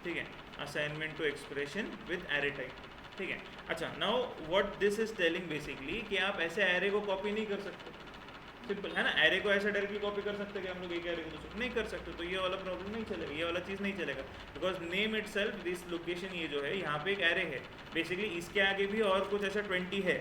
ठीक है, assignment to expression with array type, ठीक है। अच्छा now what this is telling basically कि आप ऐसे एरे को कॉपी नहीं कर सकते, सिंपल है ना, एरे को ऐसे डायरेक्टली कॉपी कर सकते कि हम लोग एक एरे को दूसरे नहीं कर सकते, तो ये वाला प्रॉब्लम नहीं चलेगा, ये वाला चीज़ नहीं चलेगा, because name itself this location ये जो है यहाँ पे एक एरे है, बेसिकली इसके आगे भी और कुछ ऐसा 20 है,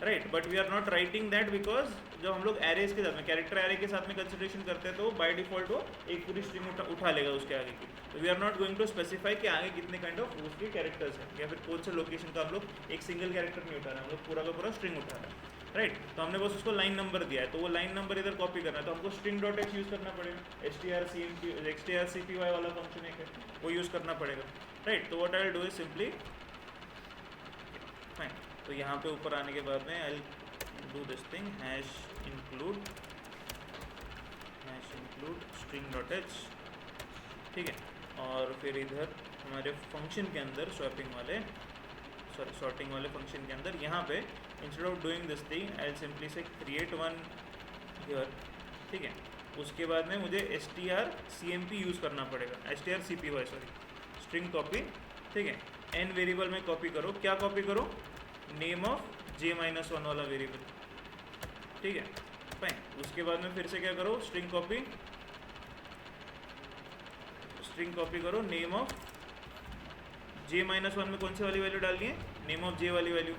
right, but we are not writing that because जब हम लोग एरेज के साथ में कैरेक्टर एरे के साथ में कंसिडरेशन करते हैं तो बाय डिफॉल्ट वो एक पूरी स्ट्रिंग उठा लेगा उसके आगे की, तो we are not going to specify कि आगे कितने काइंड ऑफ उसके कैरेक्टर्स हैं या फिर कौन सा लोकेशन का हम लोग एक सिंगल कैरेक्टर नहीं उठा रहे हैं, हम लोग पूरा का पूरा स्ट्रिंग उठा रहे हैं, राइट। तो हमने बस उसको लाइन नंबर दिया है, तो वो लाइन नंबर इधर कॉपी करना है, तो हमको string डॉट एक्स यूज़ करना पड़ेगा, strcpy वाला फंक्शन एक है वो यूज़ करना पड़ेगा, राइट। तो what I will do is simply fine, तो यहाँ पे ऊपर आने के बाद में I do this thing hash include string dot H, ठीक है, और फिर इधर हमारे फंक्शन के अंदर स्वैपिंग वाले सॉर्टिंग वाले फंक्शन के अंदर यहाँ पे instead of doing this thing I simply से क्रिएट वन हियर, ठीक है। उसके बाद में मुझे strcmp यूज़ करना पड़ेगा, strcpy सॉरी, स्ट्रिंग कॉपी, ठीक है, n वेरिएबल में कॉपी करो, क्या कॉपी करो, नेम ऑफ J-1 वाला वेरिएबल, ठीक है फाइन। उसके बाद में फिर से क्या करो, स्ट्रिंग कॉपी करो, नेम ऑफ J-1 में कौन सी वाली वैल्यू डालनी है, नेम ऑफ J वाली वैल्यू,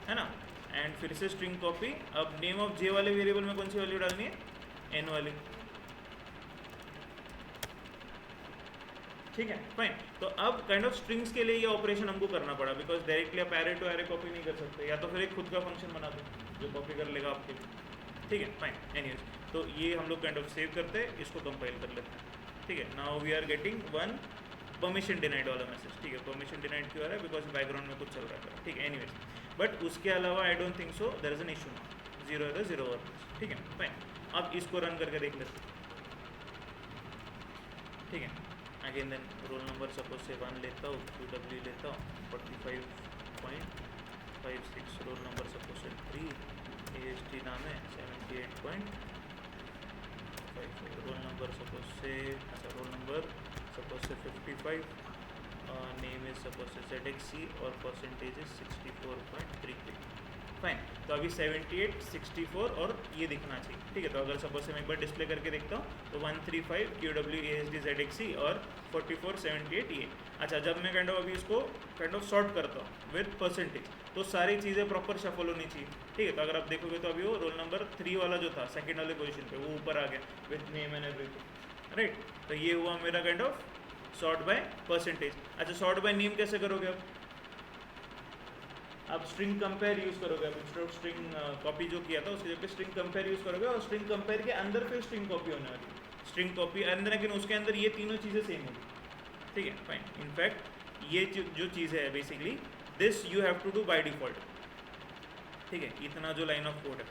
है ना, एंड फिर से स्ट्रिंग कॉपी, अब नेम ऑफ J वाले वेरिएबल में कौन सी वैल्यू डालनी है, n वाली, ठीक है फाइन। तो अब काइंड ऑफ स्ट्रिंग्स के लिए ये ऑपरेशन हमको करना पड़ा, बिकॉज डायरेक्टली आप एरे टू एरे कॉपी नहीं कर सकते, या तो फिर एक खुद का फंक्शन बना दो जो कॉपी कर लेगा आपके लिए, ठीक है फाइन। एनीवेज तो ये हम लोग काइंड ऑफ सेव करते हैं, इसको कंपाइल कर लेते हैं, ठीक है। Now we are getting one permission denied वाला मैसेज, ठीक है, परमिशन डिनाइड क्यों आ रहा है, बिकॉज बैकग्राउंड में कुछ चल रहा है, ठीक है। एनीवेज बट उसके अलावा I don't think so there is an issue, 0 है 0 और ठीक है फाइन। अब इसको रन करके देख लेते हैं, ठीक है। Again then roll number suppose say 1 लेता हूँ, QW लेता हूँ 45.56, role number suppose say 3, AST नाम है 78.55, रोल नंबर सपोज से, अच्छा रोल नंबर सपोज से 55, नेम इज सपोज से ZXC और परसेंटेज इज 64.33, फाइन। तो अभी 78, 64 और ये दिखना चाहिए, ठीक है। तो अगर सपोज से मैं एक बार डिस्प्ले करके देखता हूँ तो 135 QW ASD ZXC और 44 78 ये। अच्छा जब मैं काइंड ऑफ अभी इसको काइंड ऑफ सॉर्ट करता हूँ विद परसेंटेज तो सारी चीज़ें प्रॉपर शफल होनी चाहिए, ठीक है। तो अगर आप देखोगे तो अभी वो रोल नंबर 3 वाला जो था सेकंड वाले पोजीशन पे वो ऊपर आ गया with name and everything, right. तो ये हुआ मेरा kind of sort by percentage. अच्छा, सॉर्ट बाय नेम कैसे करोगे आप स्ट्रिंग कंपेयर यूज़ करोगे। अब इंस्टेड ऑफ स्ट्रिंग कॉपी जो किया था उसके जगह पे स्ट्रिंग कंपेयर यूज़ करोगे, और स्ट्रिंग कंपेयर के अंदर फिर स्ट्रिंग कॉपी होने वाली। स्ट्रिंग कॉपी अंदर, लेकिन उसके अंदर ये तीनों चीज़ें सेम होगी, ठीक है, फाइन। इनफैक्ट ये जो चीज़ है basically this you have to do by default, ठीक है। इतना जो लाइन ऑफ कोड है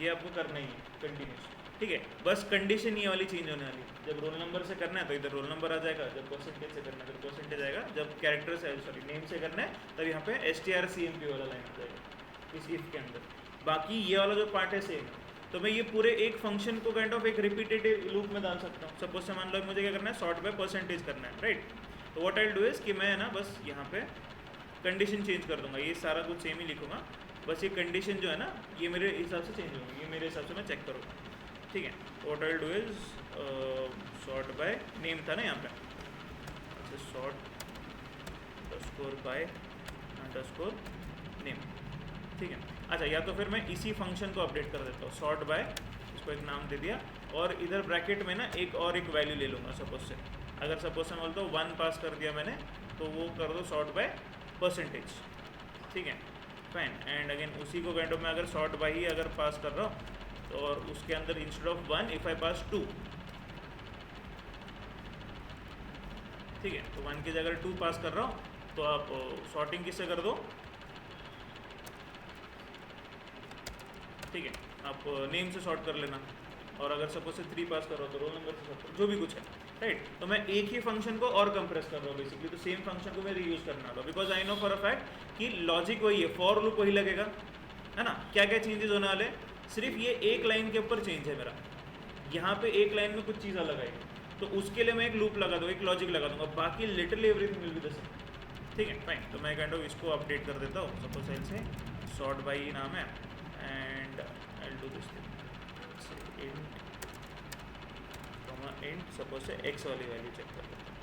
ये आपको करना ही है कंटिन्यूस, ठीक है। बस कंडीशन ये वाली चेंज होने वाली है। जब रोल नंबर से करना है तो इधर रोल नंबर आ जाएगा, जब परसेंटेज से करना है तो परसेंटेज आएगा, जब कैरेक्टर से सॉरी नेम से करना है तब यहाँ पे strcmp वाला लाइन आ जाएगा इस इफ के अंदर। बाकी ये वाला जो पार्ट है सेम है। तो मैं ये पूरे एक फंक्शन को काइंड ऑफ एक रिपीटेटिव लूप में डाल सकता हूँ। सपोज से मान लो मुझे क्या करना है, सॉर्ट बाय परसेंटेज करना है, राइट। तो what I will do is कि मैं ना बस यहाँ पे कंडीशन चेंज कर दूंगा, ये सारा कुछ सेम ही लिखूंगा, बस ये कंडीशन जो है ना ये मेरे हिसाब से चेंज होगी, ये मेरे हिसाब से मैं चेक करूँगा, ठीक है। What I will do is sort by name था ना यहाँ पे, अच्छा sort underscore by underscore name, ठीक है। अच्छा, या तो फिर मैं इसी फंक्शन को अपडेट कर देता हूँ, सॉर्ट बाय, इसको एक नाम दे दिया, और इधर ब्रैकेट में ना एक और एक वैल्यू ले लूँगा। सपोज से अगर सपोज से मैं बोलता हूँ 1 पास कर दिया मैंने, तो वो कर दो सॉर्ट बाय परसेंटेज, ठीक है, फाइन। एंड अगेन उसी को काइंड ऑफ मैं अगर सॉर्ट बाय ही अगर पास कर रहा हूँ तो और उसके अंदर इंस्टेड ऑफ 1 इफ आई पास 2, ठीक है। तो 1 की जगह 2 पास कर रहा हूँ तो आप सॉर्टिंग किससे कर दो, ठीक है, आप नेम से सॉर्ट कर लेना, और अगर सपोज से 3 पास कर रहा हो तो रोल नंबर से सॉर्ट करो, जो भी कुछ है, राइट। तो मैं एक ही फंक्शन को और कंप्रेस कर रहा हूँ बेसिकली, तो सेम फंक्शन को मैं रीयूज करना होगा, because I know for a fact कि लॉजिक वही है, फॉर लूप वही लगेगा, है ना। क्या क्या चेंजेस होने वाले, सिर्फ ये एक लाइन के ऊपर चेंज है मेरा, यहाँ पे एक लाइन में कुछ चीज़ अलग आएगी, तो उसके लिए मैं एक लूप लगा दूँ, एक लॉजिक लगा दूंगा, बाकी literally everything will be the same, ठीक है, फाइन। तो मैं काइंड ऑफ इसको अपडेट कर देता हूँ, सपोज साइड से सॉर्ट बाई नाम है, and I will do this thing int int suppose से एक्स वाली वैल्यू चेक कर लेते हैं,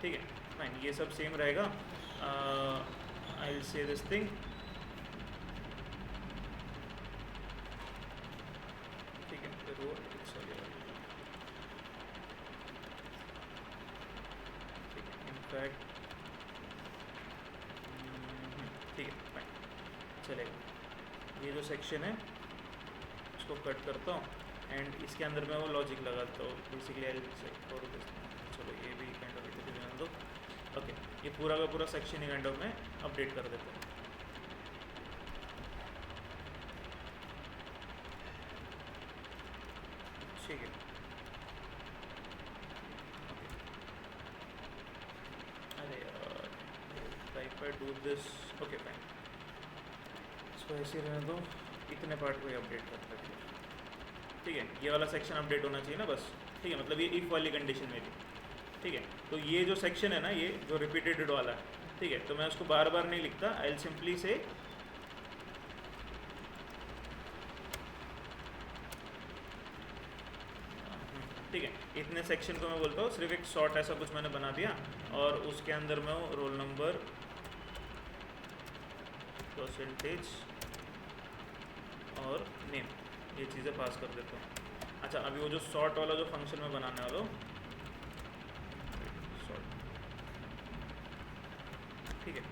ठीक है, फाइन। ये सब सेम रहेगा। आई विल से दिस थिंग, ठीक है, रो एक्स वाली वैल्यू, ठीक है, इनफैक्ट ठीक है, फाइन, चलेगा। ये जो सेक्शन है इसको कट करता हूँ एंड इसके अंदर मैं वो लॉजिक लगाता हूँ बेसिकली। चलो ये भी काइंड ऑफ इधर जाने दो, ओके। ये पूरा का पूरा सेक्शन ही काइंड ऑफ मैं अपडेट कर देता हूँ, ठीक है, ओके। अरे यार type I do this, okay fine, इसको ऐसे रहने दो, इतने पार्ट को ही अपडेट करते हैं, ठीक है। ये वाला सेक्शन अपडेट होना चाहिए ना बस, ठीक है, मतलब ये इफ वाली कंडीशन मेरी, ठीक है। तो ये जो सेक्शन है ना, ये जो रिपीटेड वाला है, ठीक है, तो मैं उसको बार बार नहीं लिखता, आई विल सिंपली से ठीक है, इतने सेक्शन को मैं बोलता हूँ सिर्फ एक शॉर्ट ऐसा कुछ मैंने बना दिया, और उसके अंदर मैं रोल नंबर परसेंटेज और नेम ये चीज़ें पास कर देता हूँ। अच्छा, अभी वो जो सॉर्ट वाला जो फंक्शन में बनाने वाला हूँ, सॉर्ट, ठीक है,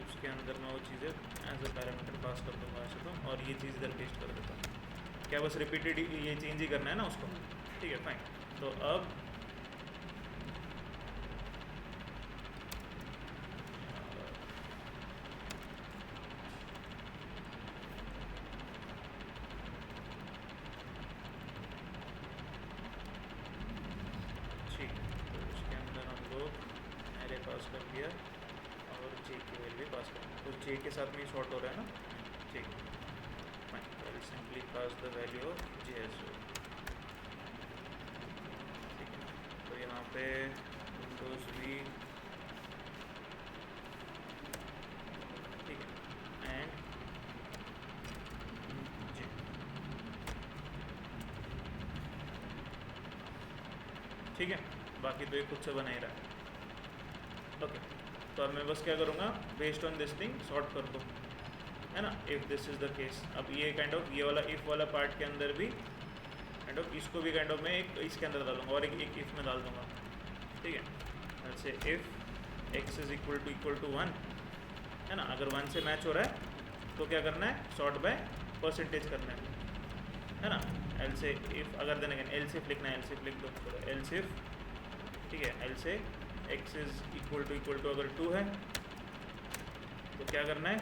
उसके अंदर मैं वो चीज़ें एज अ पैरामीटर पास कर दूँगा ऐसे तो, और ये चीज़ इधर पेस्ट कर देता हूँ। क्या बस रिपीटेड ये चेंज ही करना है ना उसको, ठीक है, फाइन। तो अब ठीक, तो उसके अंदर हम लोग एरे पास कर दिया और जे की वैल्यू पास कर, तो जे के साथ में सॉर्ट हो रहा है ना, ठीक, fine. Simply pass the value of J as well, ठीक है। तो यहाँ पे विंडोज भी, ठीक है, एंड जे, ठीक है, बाकी तो ये खुद से बना ही रहा है, ओके। तो अब मैं बस क्या करूँगा, based on this thing sort कर दूँ, है ना, if this is the case. अब ये काइंड ऑफ ये वाला इफ़ वाला पार्ट के अंदर भी काइंड ऑफ इसको भी काइंड ऑफ मैं एक इसके अंदर डालूंगा और एक इफ़ में डाल दूँगा, ठीक है। Say if X is equal to 1 है ना, अगर 1 से मैच हो रहा है तो क्या करना है, सॉर्ट बाय परसेंटेज करना है ना। एल से इफ अगर देन अगेन एल सिफ लिखना है, एल सिफ लिख दो, एल सिफ, ठीक है, एल से एक्स इज इक्वल टू अगर 2 है तो क्या करना है,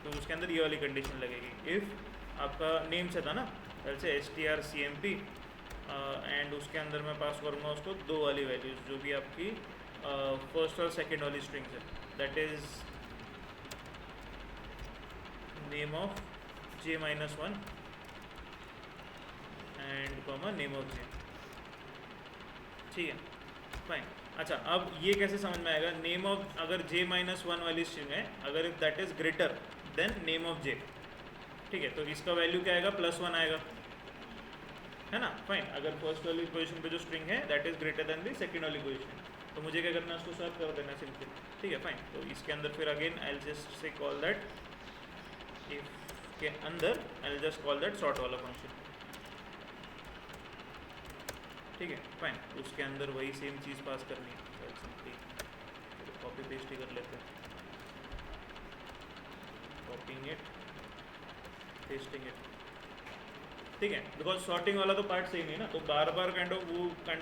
तो उसके अंदर ये वाली कंडीशन लगेगी, इफ़ आपका नेम से था ना, एल से strcmp एंड उसके अंदर मैं पास करूँगा उसको 2 वाली वैल्यूज़ जो भी आपकी फर्स्ट और सेकेंड वाली स्ट्रिंग्स है, that is name of j-1 and comma name of j, ठीक है, फाइन। अच्छा, अब ये कैसे समझ में आएगा, नेम ऑफ अगर j-1 वाली स्ट्रिंग है, अगर if that is greater than name of j, ठीक है, तो इसका वैल्यू क्या आएगा, +1 आएगा, है ना, फाइन। अगर फर्स्ट वाली पोजीशन पे जो स्ट्रिंग है that is greater than the second वाली पोजीशन, तो मुझे क्या करना है, उसको सॉल्व कर देना सिंपली, ठीक है, फाइन। तो इसके अंदर फिर again I will just say call that, if के अंदर I will just call that sort वाला फंक्शन, ठीक है, फाइन। उसके अंदर वही सेम चीज़ पास करनी है, सिंपली कॉपी पेस्ट ही कर लेते हैं, कॉपिंग इट, पेस्टिंग इट, ठीक है, बिकॉज सॉर्टिंग वाला तो पार्ट सेम है ना, तो बार बार काइंड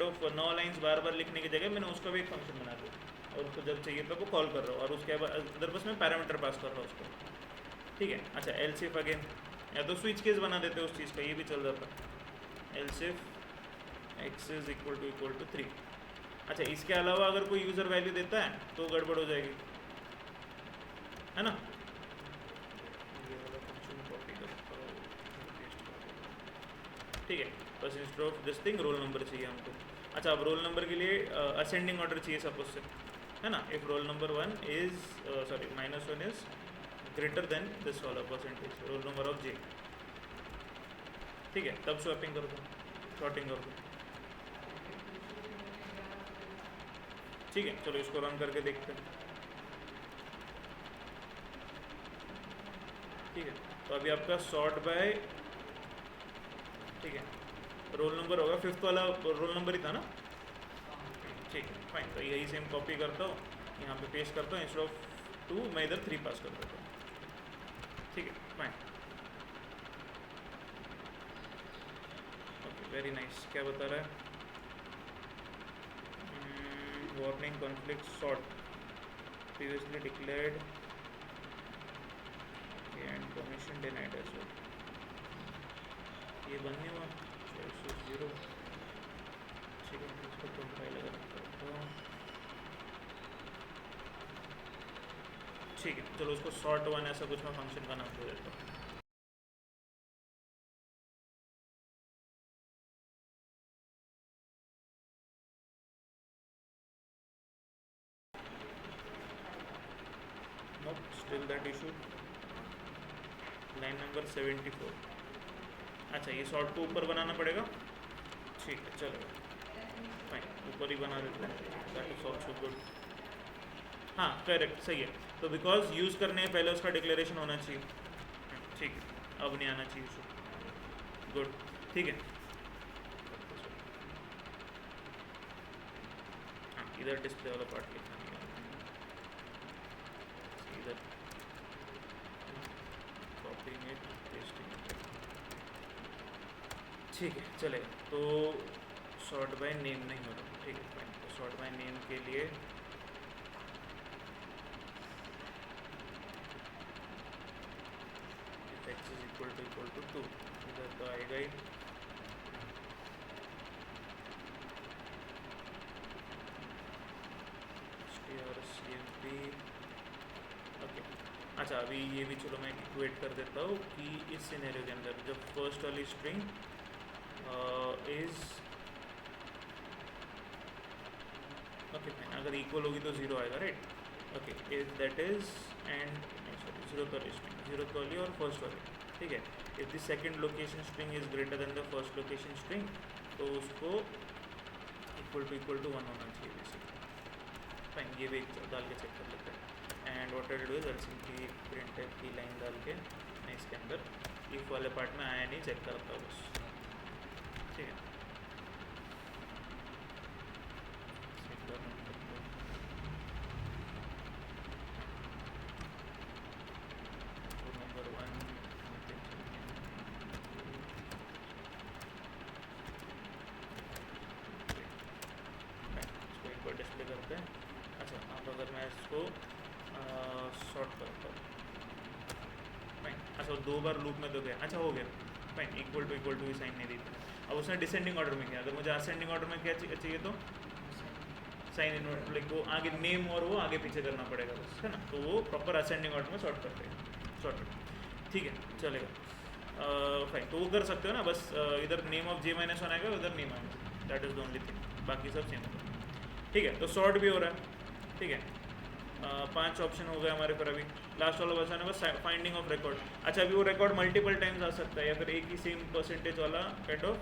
ऑफ 9 लाइंस बार बार लिखने की जगह मैंने उसका भी एक फंक्शन बना दिया और उसको जब चाहिए तो वो कॉल कर रहा हूँ और उसके बाद अंदर बस मैं पैरामीटर पास कर रहा हूँ उसको, ठीक है। अच्छा, एल सिफ अगेन, या तो स्विच केस बना देते उस चीज़ का, ये भी चल जाता है, एल सिफ एक्स इज इक्वल टू 3। अच्छा, इसके अलावा अगर कोई यूज़र वैल्यू देता है तो गड़बड़ हो जाएगी, है ना, ठीक है, बस instead of this thing roll number चाहिए हमको। अच्छा, अब रोल नंबर के लिए असेंडिंग ऑर्डर चाहिए सपोज से, है ना, if roll number 1 is sorry -1 is greater than this वाला percentage roll number of j, ठीक है, तब स्वैपिंग कर दो, सॉर्टिंग कर दो, ठीक है। चलो इसको रन करके देखते हैं, ठीक है। तो अभी आपका सॉर्ट बाय, ठीक है, रोल नंबर होगा 5th वाला रोल नंबर ही था ना, ठीक है, फाइन। तो यही सेम कॉपी करता हूँ, यहाँ पे पेस्ट करता हूँ, इंस्टेड ऑफ 2 मैं इधर 3 पास कर देता हूँ, ठीक है, फाइन, ओके, वेरी नाइस। क्या बता रहा है, warning conflict sort previously declared and permission denied as well, ये बंद नहीं हुआ, 0, ठीक है, इसको कंपाइल अगर करता हूँ, ठीक है। चलो उसको सॉर्ट 1 ऐसा कुछ मैं फंक्शन का नाम दे देता हूँ, note still that issue, line number 74। अच्छा, ये सॉर्ट को ऊपर बनाना पड़ेगा, ठीक है, चलो फाइन, ऊपर ही बना देते हैं, दैट इज ऑल्सो गुड, हाँ करेक्ट, सही है। तो बिकॉज यूज़ करने से पहले उसका डिक्लेरेशन होना चाहिए, ठीक है, अब नहीं आना चाहिए इशू, गुड, ठीक है। हाँ, इधर डिस्प्ले वाला पार्ट लिखना नहीं है, इधर कॉपिंग इट, पेस्टिंग इट, ठीक है, चलेगा। तो सॉर्ट बाय नेम नहीं हो रहा, ठीक है, फाइन। तो सॉर्ट बाय नेम के लिए x इज इक्वल टू 2, इधर तो आएगा ही, strcmp, ओके। अच्छा, अभी ये भी चलो मैं इक्वेट कर देता हूँ कि इस सिनेरियो के अंदर जब फर्स्ट वाली स्ट्रिंग इज ओके फाइन, अगर इक्वल होगी तो 0 आएगा, right, okay, if that is and sorry 0th वाली स्ट्रिंग, 0th वाली और फर्स्ट वाली, ठीक है, if the second location string is greater then the first location string, तो उसको इक्वल टू 1 होना चाहिए बेसिकली, फाइन। ये भी एक डाल के चेक कर लेते हैं, and what I do is I simply print की लाइन डाल के मैं इसके अंदर इफ वाले पार्ट में आया नहीं चेक करता हूँ बस, ठीक है, इसको सॉर्ट करता हूँ। फाइन, अच्छा 2 बार लूप में तो गया, अच्छा हो गया। फाइन, इक्वल टू ही साइन नहीं दी थी। अब उसने डिसेंडिंग ऑर्डर में किया, अगर मुझे असेंडिंग ऑर्डर में क्या चाहिए तो साइन इनवर्ट, लाइक वो आगे नेम और वो आगे पीछे करना पड़ेगा बस, है ना। तो वो प्रॉपर असेंडिंग ऑर्डर में सॉर्ट कर देगा, सॉर्ट, ठीक है चलेगा। फाइन, तो वो कर सकते हो ना, बस इधर नेम ऑफ J-1 आएगा, उधर नेम आएगा, that is the only thing, बाकी सब सेम होगा, ठीक है। तो सॉर्ट भी हो रहा है, ठीक है। 5 ऑप्शन हो गए हमारे पर। अभी लास्ट वाला बचाने बस फाइंडिंग ऑफ रिकॉर्ड। अच्छा, अभी वो रिकॉर्ड मल्टीपल टाइम्स आ सकता है या फिर एक ही सेम परसेंटेज वाला काइंड ऑफ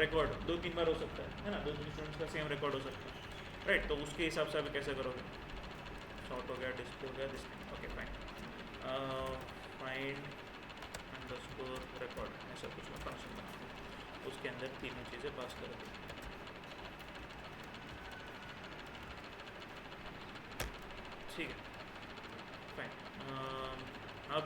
रिकॉर्ड 2-3 बार हो सकता है ना, 2-3 स्टूडेंट्स का सेम रिकॉर्ड हो सकता है, राइट। तो उसके हिसाब से अभी कैसे करोगे, शॉर्ट हो गया, डिस्प्ले हो गया, this, okay fine, find underscore record ऐसा कुछ फंक्शन बना दो, उसके अंदर तीनों चीज़ें पास कर दो, ठीक है फाइन। अब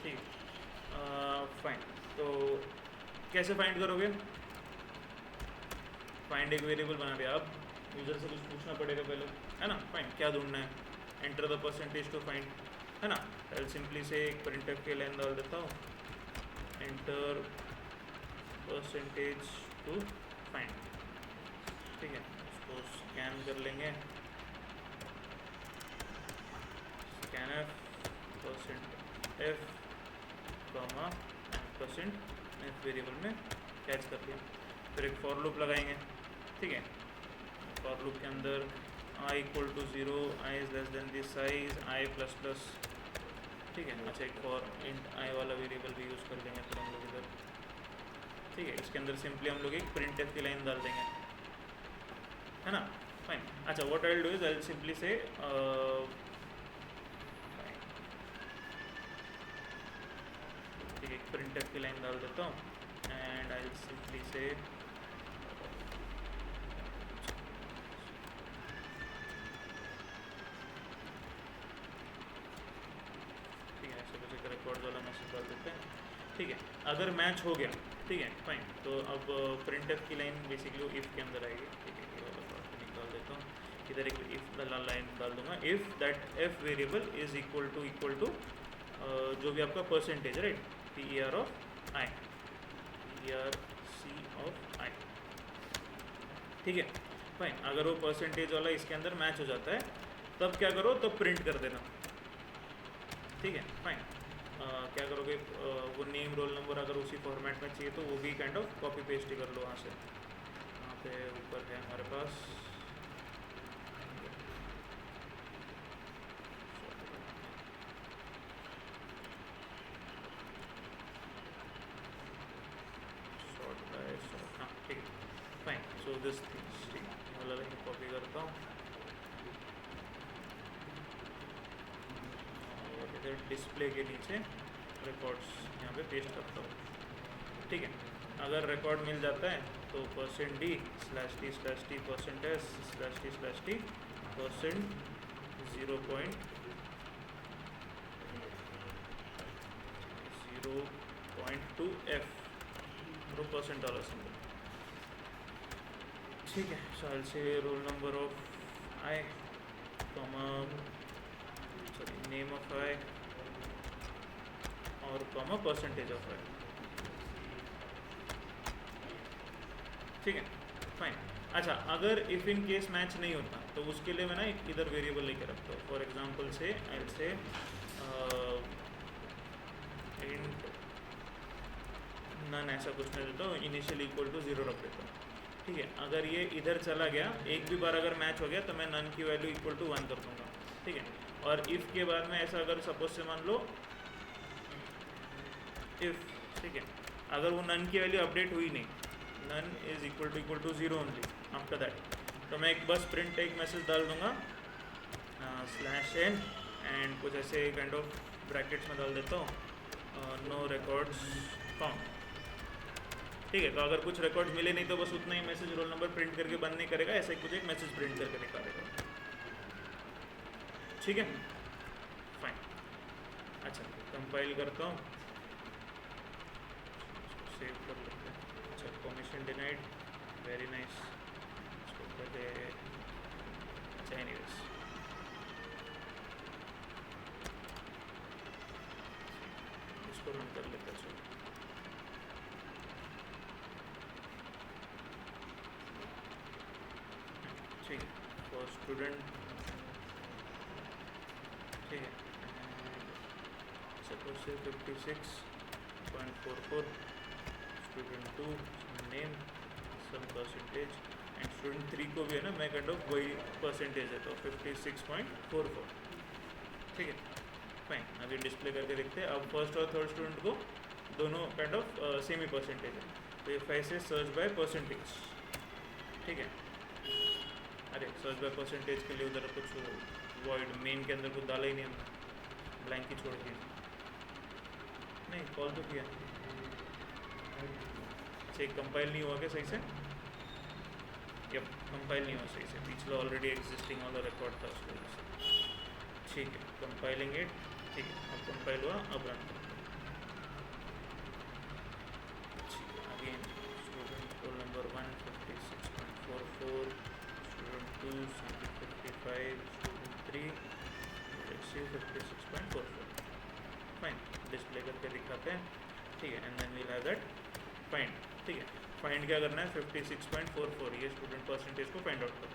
ठीक, फाइन, तो कैसे फाइंड करोगे, फाइंड एक वेरिएबल बना दिया। अब यूजर से कुछ पूछना पड़ेगा पहले, है ना। फाइन, क्या ढूंढना है, enter the percentage to find, है ना। आई सिंपली से एक प्रिंटफ के लाइन डाल देता हूँ, एंटर परसेंटेज टू फाइंड, ठीक है। उसको स्कैन कर लेंगे, scan %f comma %f variable में कैच कर दिया। फिर एक फॉर लूप लगाएंगे, ठीक है। फॉर लूप के अंदर i = 0, i is less than this size, i ++, ठीक है। अच्छा, एक फॉर इंट i वाला वेरिएबल भी यूज़ कर लेंगे फिर हम लोग इधर, ठीक है। इसके अंदर सिंपली हम लोग एक प्रिंटफ की लाइन डाल देंगे, है ना। फाइन, अच्छा what I will do is I will simply से एक प्रिंटफ की लाइन डाल देता हूँ, एंड आई विल सिंपली से रिकॉर्ड वाला मैसेज डाल देते हैं, ठीक है। अगर मैच हो गया, ठीक है फाइन, तो अब प्रिंटफ की लाइन बेसिकली इफ़ के अंदर आएगी, ठीक है। ये वाला पार्ट निकाल देता हूँ, इधर एक इफ लाइन डाल दूंगा, if that f variable is equal to जो भी आपका percentage, right, PER of i, PERC of i, ठीक है फाइन। अगर वो परसेंटेज वाला इसके अंदर मैच हो जाता है तब क्या करो, तब प्रिंट कर देना, ठीक है फाइन। क्या करोगे, वो नेम रोल नंबर अगर उसी फॉर्मेट में चाहिए तो वो भी काइंड ऑफ कॉपी पेस्ट ही कर लो वहाँ से। यहाँ पे ऊपर है हमारे पास, हाँ ठीक है फाइन। सो दिस थिंग्स, ठीक है, वाला लाइन कॉपी करता हूँ, इधर डिस्प्ले के नीचे रिकॉर्ड्स यहाँ पे पेस्ट करता हूँ, ठीक है। अगर रिकॉर्ड मिल जाता है तो %d/t/t %s/t/t %0.2f $% सिंबल, ठीक है। So I will say roll number of i, name of i और कॉमा परसेंटेज ऑफ i, ठीक है फाइन। अच्छा, अगर इफ़ इन केस मैच नहीं होता तो उसके लिए मैं ना एक इधर वेरिएबल लेके रखता हूँ। For example say I will say int none ऐसा कुछ मैं देता हूँ, इनिशियल इक्वल टू 0 रख देता हूँ, ठीक है। अगर ये इधर चला गया, एक भी बार अगर मैच हो गया तो मैं नन की वैल्यू इक्वल टू 1 कर दूँगा, ठीक है। और इफ़ के बाद में ऐसा अगर सपोज से मान लो इफ़, ठीक है, अगर वो नन की वैल्यू अपडेट हुई नहीं none is equal to zero only after that. तो मैं एक बस प्रिंट एक मैसेज डाल दूंगा /n एंड कुछ ऐसे काइंड ऑफ ब्रैकेट्स में डाल देता हूँ नो रिकॉर्ड्स फाउंड। ठीक है, तो अगर कुछ रिकॉर्ड्स मिले नहीं तो बस उतना ही मैसेज रोल नंबर प्रिंट करके बंद नहीं करेगा, ऐसे कुछ एक मैसेज प्रिंट करके दिखा देगा। ठीक है, फाइन। अच्छा, कंपाइल करता हूँ, सेव कर लेते हैं। अच्छा, परमिशन डिनाइड, वेरी नाइस। इसको पहले अच्छा एनीवेज इसको रन कर लेते हैं। चलो ठीक है, फॉर स्टूडेंट। ठीक है, suppose say 56.44 student 2 name some percentage and student 3 को भी है ना मैं काइंड ऑफ वही परसेंटेज है तो 56.44। ठीक है, फाइन। अभी डिस्प्ले करके देखते हैं। अब फर्स्ट और थर्ड स्टूडेंट को दोनों kind of same he percentage है, तो ये ऐसे सर्च बाय परसेंटेज। ठीक है, अरे सर्च बाय परसेंटेज के लिए उधर कुछ वॉइड मेन के अंदर कुछ डाला ही नहीं हमने, ब्लैंक ही छोड़ दिया। नहीं, कॉल तो किया। चेक कंपाइल नहीं हुआ क्या सही से? यप, कंपाइल नहीं हुआ सही से, पिछला ऑलरेडी एग्जिस्टिंग वाला रिकॉर्ड था उसको। ठीक है, कंपाइलिंग इट। ठीक है, अब कंपाइल हुआ, अब रन करते हैं। Again student roll number 1 56.44, student 2 55, student 3 56.44। Fine, display करके दिखाते हैं। ठीक है, and then we'll have that find. ठीक है, फाइंड क्या करना है? 56.44 ये स्टूडेंट परसेंटेज को फाइंड आउट करो।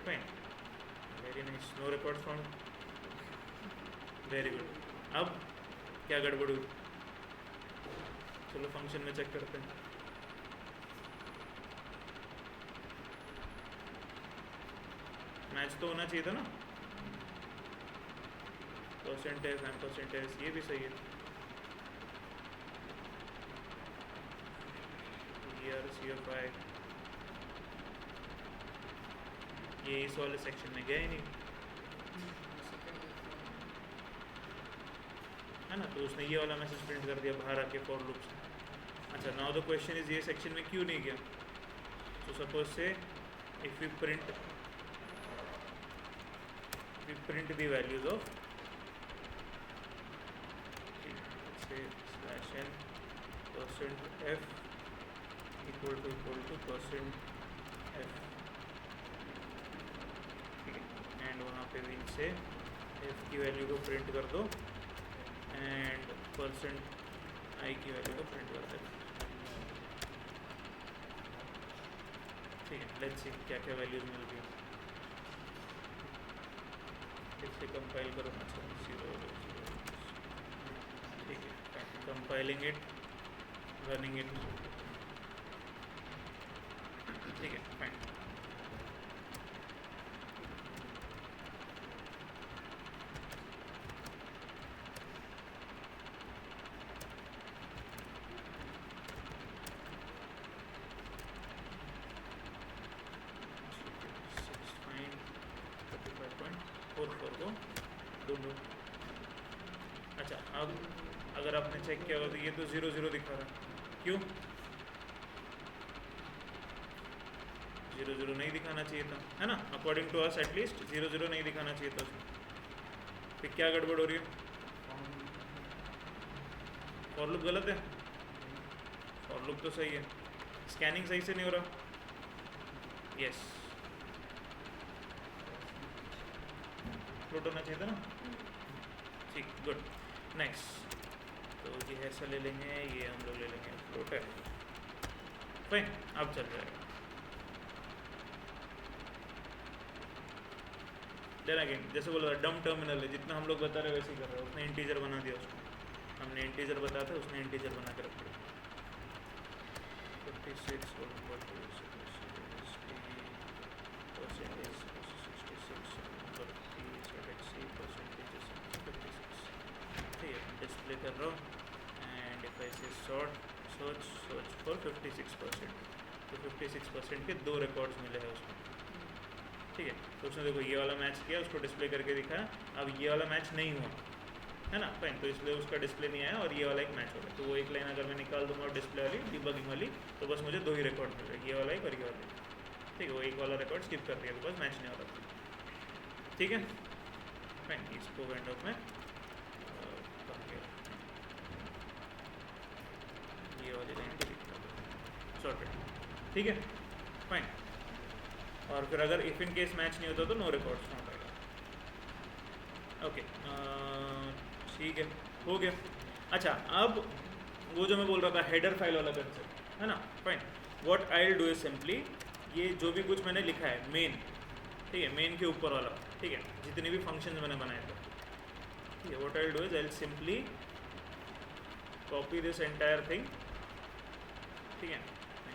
Fine, very nice. No record found, very good. अब क्या गड़बड़ हुई? चलो फंक्शन में चेक करते हैं। मैच तो होना चाहिए था ना, परसेंटेज एंड परसेंटेज, ये भी सही है। CFI ये इस वाले सेक्शन में गया ही नहीं है ना, तो उसने ये वाला मैसेज प्रिंट कर दिया बाहर आके फॉर लूप से। अच्छा, नाउ द क्वेश्चन इज ये सेक्शन में क्यों नहीं गया? तो suppose say if we print the values of /n %f equal to %f। ठीक है, एंड वहाँ पे भी इनसे f की वैल्यू को प्रिंट कर दो एंड %i की वैल्यू को प्रिंट कर दो। ठीक है, लेट्स सी क्या क्या वैल्यूज मिल रही है। इससे कंपाइल करो। अच्छा, 0 ठीक है, कंपाइलिंग इट, रनिंग इट। ठीक है, फाइन। दोनों। अच्छा, अब अगर आपने चेक किया हो तो ये तो 0 दिखा रहा है, क्यों? 0 नहीं दिखाना चाहिए था, है ना? अकॉर्डिंग टू अस एटलीस्ट 0 नहीं दिखाना चाहिए था उसमें। फिर क्या गड़बड़ हो रही है? फॉर लूप गलत है, फॉर लूप तो सही है, स्कैनिंग सही से नहीं हो रहा। यस, फ्लोट होना चाहिए था ना। ठीक, गुड, नेक्स्ट। तो ये ऐसा ले लेंगे, ये हम लोग ले लेंगे फ्लोट है। फाइन, अब चल जाएगा। देन अगेन जैसे बोला डम टर्मिनल है, जितना हम लोग बता रहे वैसे ही कर रहे हैं। उसने इंटीजर बना दिया, उसको हमने इंटीजर बताया था, उसने इंटीजर बना के रख दिया। 56 डिस्प्ले कर रहा हूँ एंड इफ आई से शॉर्ट सर्च फॉर 56%, तो 56% के 2 रिकॉर्ड्स मिले हैं उसको, ठीक है। तो उसने देखो ये वाला मैच किया, उसको डिस्प्ले करके दिखाया, अब ये वाला मैच नहीं हुआ है ना, फाइन, तो इसलिए उसका डिस्प्ले नहीं आया और ये वाला एक मैच हो गया। तो वो एक लाइन अगर मैं निकाल दूंगा डिस्प्ले वाली डिबगिंग वाली, तो बस मुझे 2 ही रिकॉर्ड मिल रहे, ये वाला एक और ये वाला, ठीक है। वो एक वाला रिकॉर्ड स्किप कर दिया बिकॉज मैच नहीं हो रहा था, ठीक है फाइन। इसको एंड ऑफ में ये वाली लाइन को सॉर्टेड, ठीक है फाइन। और फिर अगर इफ इन केस मैच नहीं होता तो नो रिकॉर्ड्स फाउंड आएगा, ओके ठीक है, हो गया। अच्छा, अब वो जो मैं बोल रहा था हेडर फाइल वाला कंसेप्ट है ना, fine. What I will do is simply, ये जो भी कुछ मैंने लिखा है मेन, ठीक है, मेन के ऊपर वाला, ठीक है, जितने भी फंक्शंस मैंने बनाए थे, ठीक है, what I will do is I will simply copy this entire thing, ठीक है,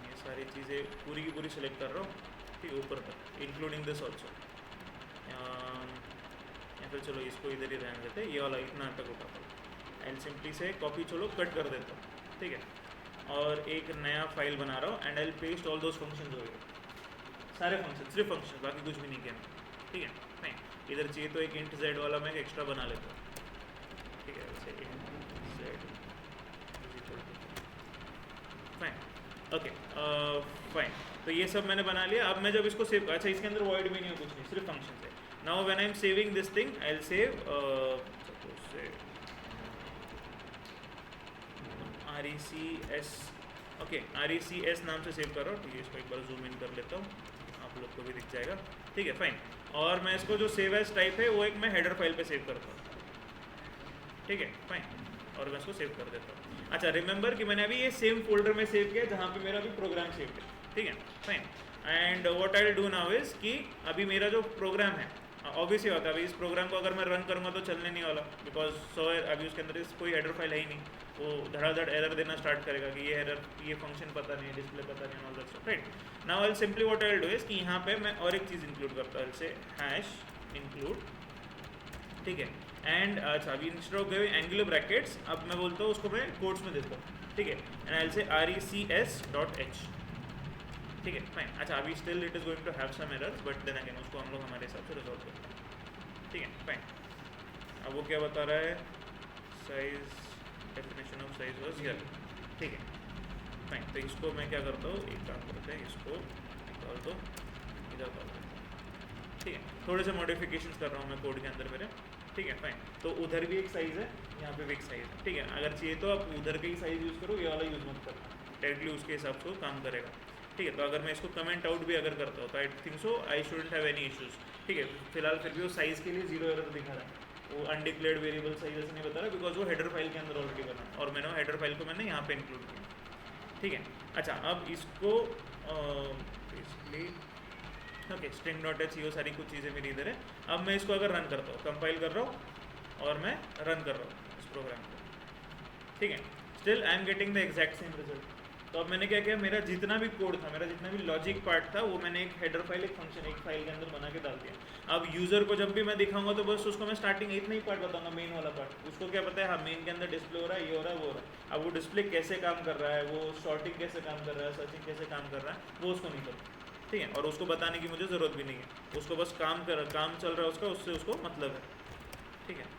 ये सारी चीज़ें पूरी की पूरी सेलेक्ट कर रहा हूँ, ठीक है, ऊपर तक इंक्लूडिंग दिस ऑल्सो, या फिर चलो इसको इधर ही रहने देते, ये वाला इतना तक उठाता हूँ, एंड सिंपली से कॉपी चलो कट कर देता हूँ, ठीक है, और एक नया फाइल बना रहा हूँ and I paste all those functions हो गए, सारे फंक्शन, सिर्फ फंक्शन, बाकी कुछ भी नहीं किया, ठीक है नहीं। इधर चाहिए तो एक इंट जेड वाला मैं एक्स्ट्रा बना लेता हूँ, ठीक है, वैसे int Z fine, okay fine. तो ये सब मैंने बना लिया। अब मैं जब इसको सेव, अच्छा इसके अंदर वॉइड भी नहीं है, कुछ नहीं, सिर्फ फंक्शन है। Now when I am saving this thing I will save suppose से RECS, ओके RECS नाम से सेव कर रहा हूँ, ठीक है। इसको एक बार जूम इन कर लेता हूँ, आप लोग को भी दिख जाएगा, ठीक है फाइन। और मैं इसको जो सेव एज टाइप है वो एक मैं हेडर फाइल पे सेव करता हूँ, ठीक है फाइन, और मैं इसको सेव कर देता हूँ। अच्छा रिमेंबर कि मैंने अभी ये सेम फोल्डर में सेव किया जहाँ पे मेरा अभी प्रोग्राम सेव है, ठीक है fine. And what I will do now is कि अभी मेरा जो प्रोग्राम है, ऑब्वियसली होता है अभी इस प्रोग्राम को अगर मैं रन करूँगा तो चलने नहीं वाला, बिकॉज अभी उसके अंदर कोई हेडर फाइल है ही नहीं, वो धड़ाधड़ एरर देना स्टार्ट करेगा कि ये एरर, ये फंक्शन पता नहीं है, डिस्प्ले पता नहीं, all that stuff, right. Now I will simply what I will do is कि यहाँ पे मैं और एक चीज़ इंक्लूड करता हूँ, से हैश इंक्लूड, ठीक है। एंड अच्छा अभी instead of giving angular brackets, अब मैं बोलता हूँ उसको मैं कोट्स में देता हूँ, ठीक है। एंड आई विल से RECS.h, ठीक है फाइन। अच्छा अभी still it is going to have some errors, but then again उसको हम लोग हमारे हिसाब से रिजॉल्व करते हैं, ठीक है फाइन। अब वो क्या बता रहा है, size, definition of size was here, ठीक है फाइन। तो इसको मैं क्या करता हूँ, एक काम करते हैं, इसको निकाल दो, इधर कर दो, ठीक है। थोड़े से मॉडिफिकेशंस कर रहा हूँ मैं कोड के अंदर मेरे, ठीक है फाइन। तो उधर भी एक साइज़ है, यहाँ पे भी एक साइज़ है, ठीक है। अगर चाहिए तो आप उधर का ही साइज़ यूज़ करो, ये वाला यूज़ मत करना, डायरेक्टली उसके हिसाब से काम करेगा, ठीक है। तो अगर मैं इसको कमेंट आउट भी अगर करता हूँ तो आई think so I shouldn't have any issues, ठीक है। फिलहाल फिर भी वो साइज़ के लिए 0 एरर दिखा रहा है, वो अनडिक्लेयर्ड वेरिएबल साइज ऐसे नहीं बता रहा, बिकॉज वो हेडर फाइल के अंदर ऑलरेडी बना और मैंने वो हेडर फाइल को मैंने यहाँ पे इंक्लूड किया, ठीक है। अच्छा अब इसको बेसिकली ओके string.h ये सारी कुछ चीज़ें मेरी इधर है। अब मैं इसको अगर रन करता हूँ, कंपाइल कर रहा हूँ और मैं रन कर रहा हूँ इस प्रोग्राम को, ठीक है, still I am getting the exact same result. तो अब मैंने क्या किया, मेरा जितना भी कोड था, मेरा जितना भी लॉजिक पार्ट था, वो मैंने एक हेडर फाइल, एक फंक्शन, एक फाइल के अंदर बना के डाल दिया। अब यूज़र को जब भी मैं दिखाऊंगा तो बस उसको मैं स्टार्टिंग इतना ही पार्ट बताऊंगा, मेन वाला पार्ट। उसको क्या पता है, हाँ मेन के अंदर डिस्प्ले हो रहा है, ये हो रहा है, वो हो रहा है। अब वो डिस्प्ले कैसे काम कर रहा है, वो शॉर्टिंग कैसे काम कर रहा है, सर्चिंग कैसे काम कर रहा है, वो उसको नहीं पता, ठीक है। और उसको बताने की मुझे ज़रूरत भी नहीं है, उसको बस काम चल रहा है उसका, उससे उसको मतलब है, ठीक है।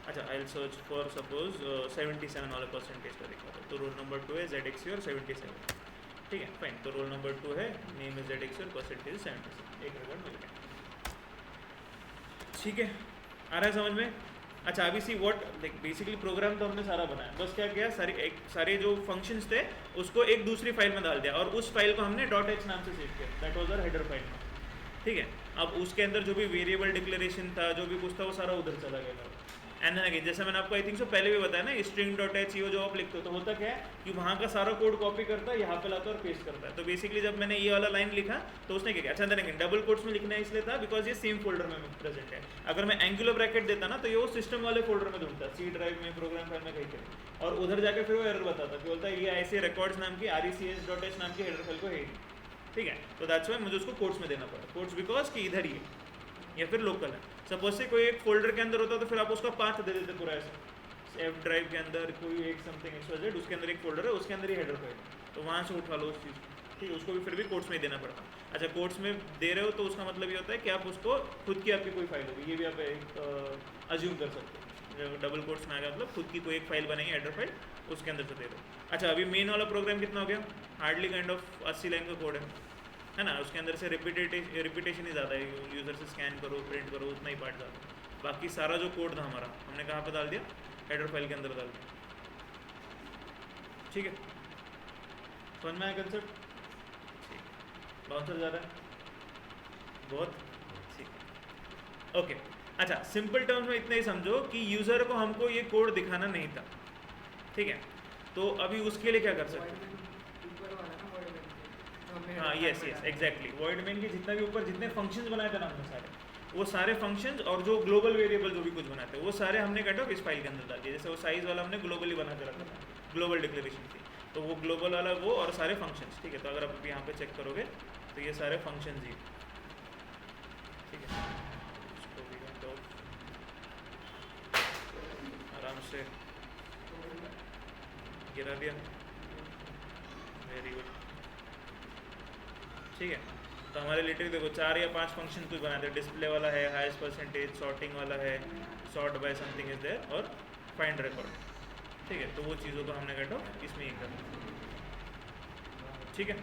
अच्छा I will search for suppose 77 वाला परसेंटेज का दिखा दो, तो रोल नंबर 2 है ZXC और 77, ठीक है फाइन। तो रोल नंबर 2 है, नेम इज ZXC और परसेंटेज 77, एक रिकॉर्ड मिल गया, ठीक है। आ रहा है समझ में? अच्छा अभी see what like basically program तो हमने सारा बनाया, बस क्या किया, सारे जो फंक्शंस थे उसको एक दूसरी फाइल में डाल दिया और उस फाइल को हमने .h नाम से सेव किया, that was our header file, ठीक है। अब उसके अंदर जो भी वेरिएबल डिक्लेरेशन था, जो भी कुछ था, वो सारा उधर चला गया। एंड देन अगेन जैसे मैंने आपको आई थिंक सो पहले भी बताया ना, string.h जो आप लिखते हो तो होता क्या है कि वहाँ का सारा कोड कॉपी करता है, यहाँ पे लाता है और पेस्ट करता है। तो बेसिकली जब मैंने ये वाला लाइन लिखा तो उसने क्या किया, अच्छा देन डबल कोट्स में लिखना इसलिए था बिकॉज ये सेम फोल्डर में प्रेजेंट है। अगर मैं एंगुलर ब्रैकेट देता ना तो ये वो सिस्टम वाले फोल्डर में ढूंढता, सी ड्राइव में, प्रोग्राम फाइल में, कहीं कहीं, और उधर जाके फिर वो एरर बताता कि बोलता है ये ऐसे रिकॉर्ड्स नाम की RECS.h नाम की हेडर फाइल को है, ठीक है, तो दैट्स वाई मुझे उसको कोट्स में देना पड़ा, कोट्स बिकॉज कि इधर ही है या फिर लोकल है। सपोज से कोई एक फोल्डर के अंदर होता तो फिर आप उसका पाथ दे देते पूरा ऐसे, एफ ड्राइव के अंदर कोई एक समथिंग XYZ उसके अंदर एक फोल्डर है, उसके अंदर ही हेडर फाइल, तो वहाँ से उठा लो उस चीज़ को, ठीक है, उसको भी फिर भी कोट्स में ही देना पड़ता। अच्छा, कोट्स में दे रहे हो तो उसका मतलब ये होता है कि आप उसको खुद की आपकी कोई फाइल होगी, ये भी आप एक अज्यूम कर सकते हो। डबल कोट्स में आ गया मतलब खुद की कोई एक फाइल बनेगी हेडर फाइल, उसके अंदर से दे दो। अच्छा, अभी मेन वाला प्रोग्राम कितना हो गया, हार्डली काइंड ऑफ 80 लाइन का कोड है ना, उसके अंदर से रिपीटेशन ही ज़्यादा है, यूज़र से स्कैन करो प्रिंट करो उतना ही पार्ट ज़्यादा है। बाकी सारा जो कोड था हमारा हमने कहाँ पे डाल दिया, हेडर फाइल के अंदर डाल दिया, ठीक है, समझ में आया कंसेप्ट? ठीक, बाउंसर जा रहा है बहुत, ठीक, ओके। अच्छा, सिंपल टर्म्स में इतना ही समझो कि यूज़र को हमको ये कोड दिखाना नहीं था, ठीक है, तो अभी उसके लिए क्या कर सकते हैं? हाँ, yes yes exactly, void main के जितना भी ऊपर जितने फंक्शंस बनाए थे ना हमने सारे, वो सारे फंक्शंस और जो ग्लोबल वेरिएबल जो भी कुछ बनाते हैं वो सारे हमने कट ऑफ इस फाइल के अंदर डाल दिए। जैसे वो साइज वाला हमने ग्लोबली बना के रखा था, ग्लोबल डिक्लेरेशन थी, तो वो ग्लोबल वाला वो और सारे फंक्शंस, ठीक है, तो अगर आप यहाँ पे चेक करोगे तो ये सारे फंक्शंस ही, ठीक है, इसको भी काइंड ऑफ आराम से गिरा दिया, वेरी गुड, ठीक है। तो हमारे लिटरली देखो 4 या 5 फंक्शन कुछ बनाते हैं, डिस्प्ले वाला है, हाईएस्ट परसेंटेज, सॉर्टिंग वाला है, sort by something is there, और फाइंड रिकॉर्ड, ठीक है, तो वो चीज़ों को हमने कहता इसमें ही करना, ठीक है।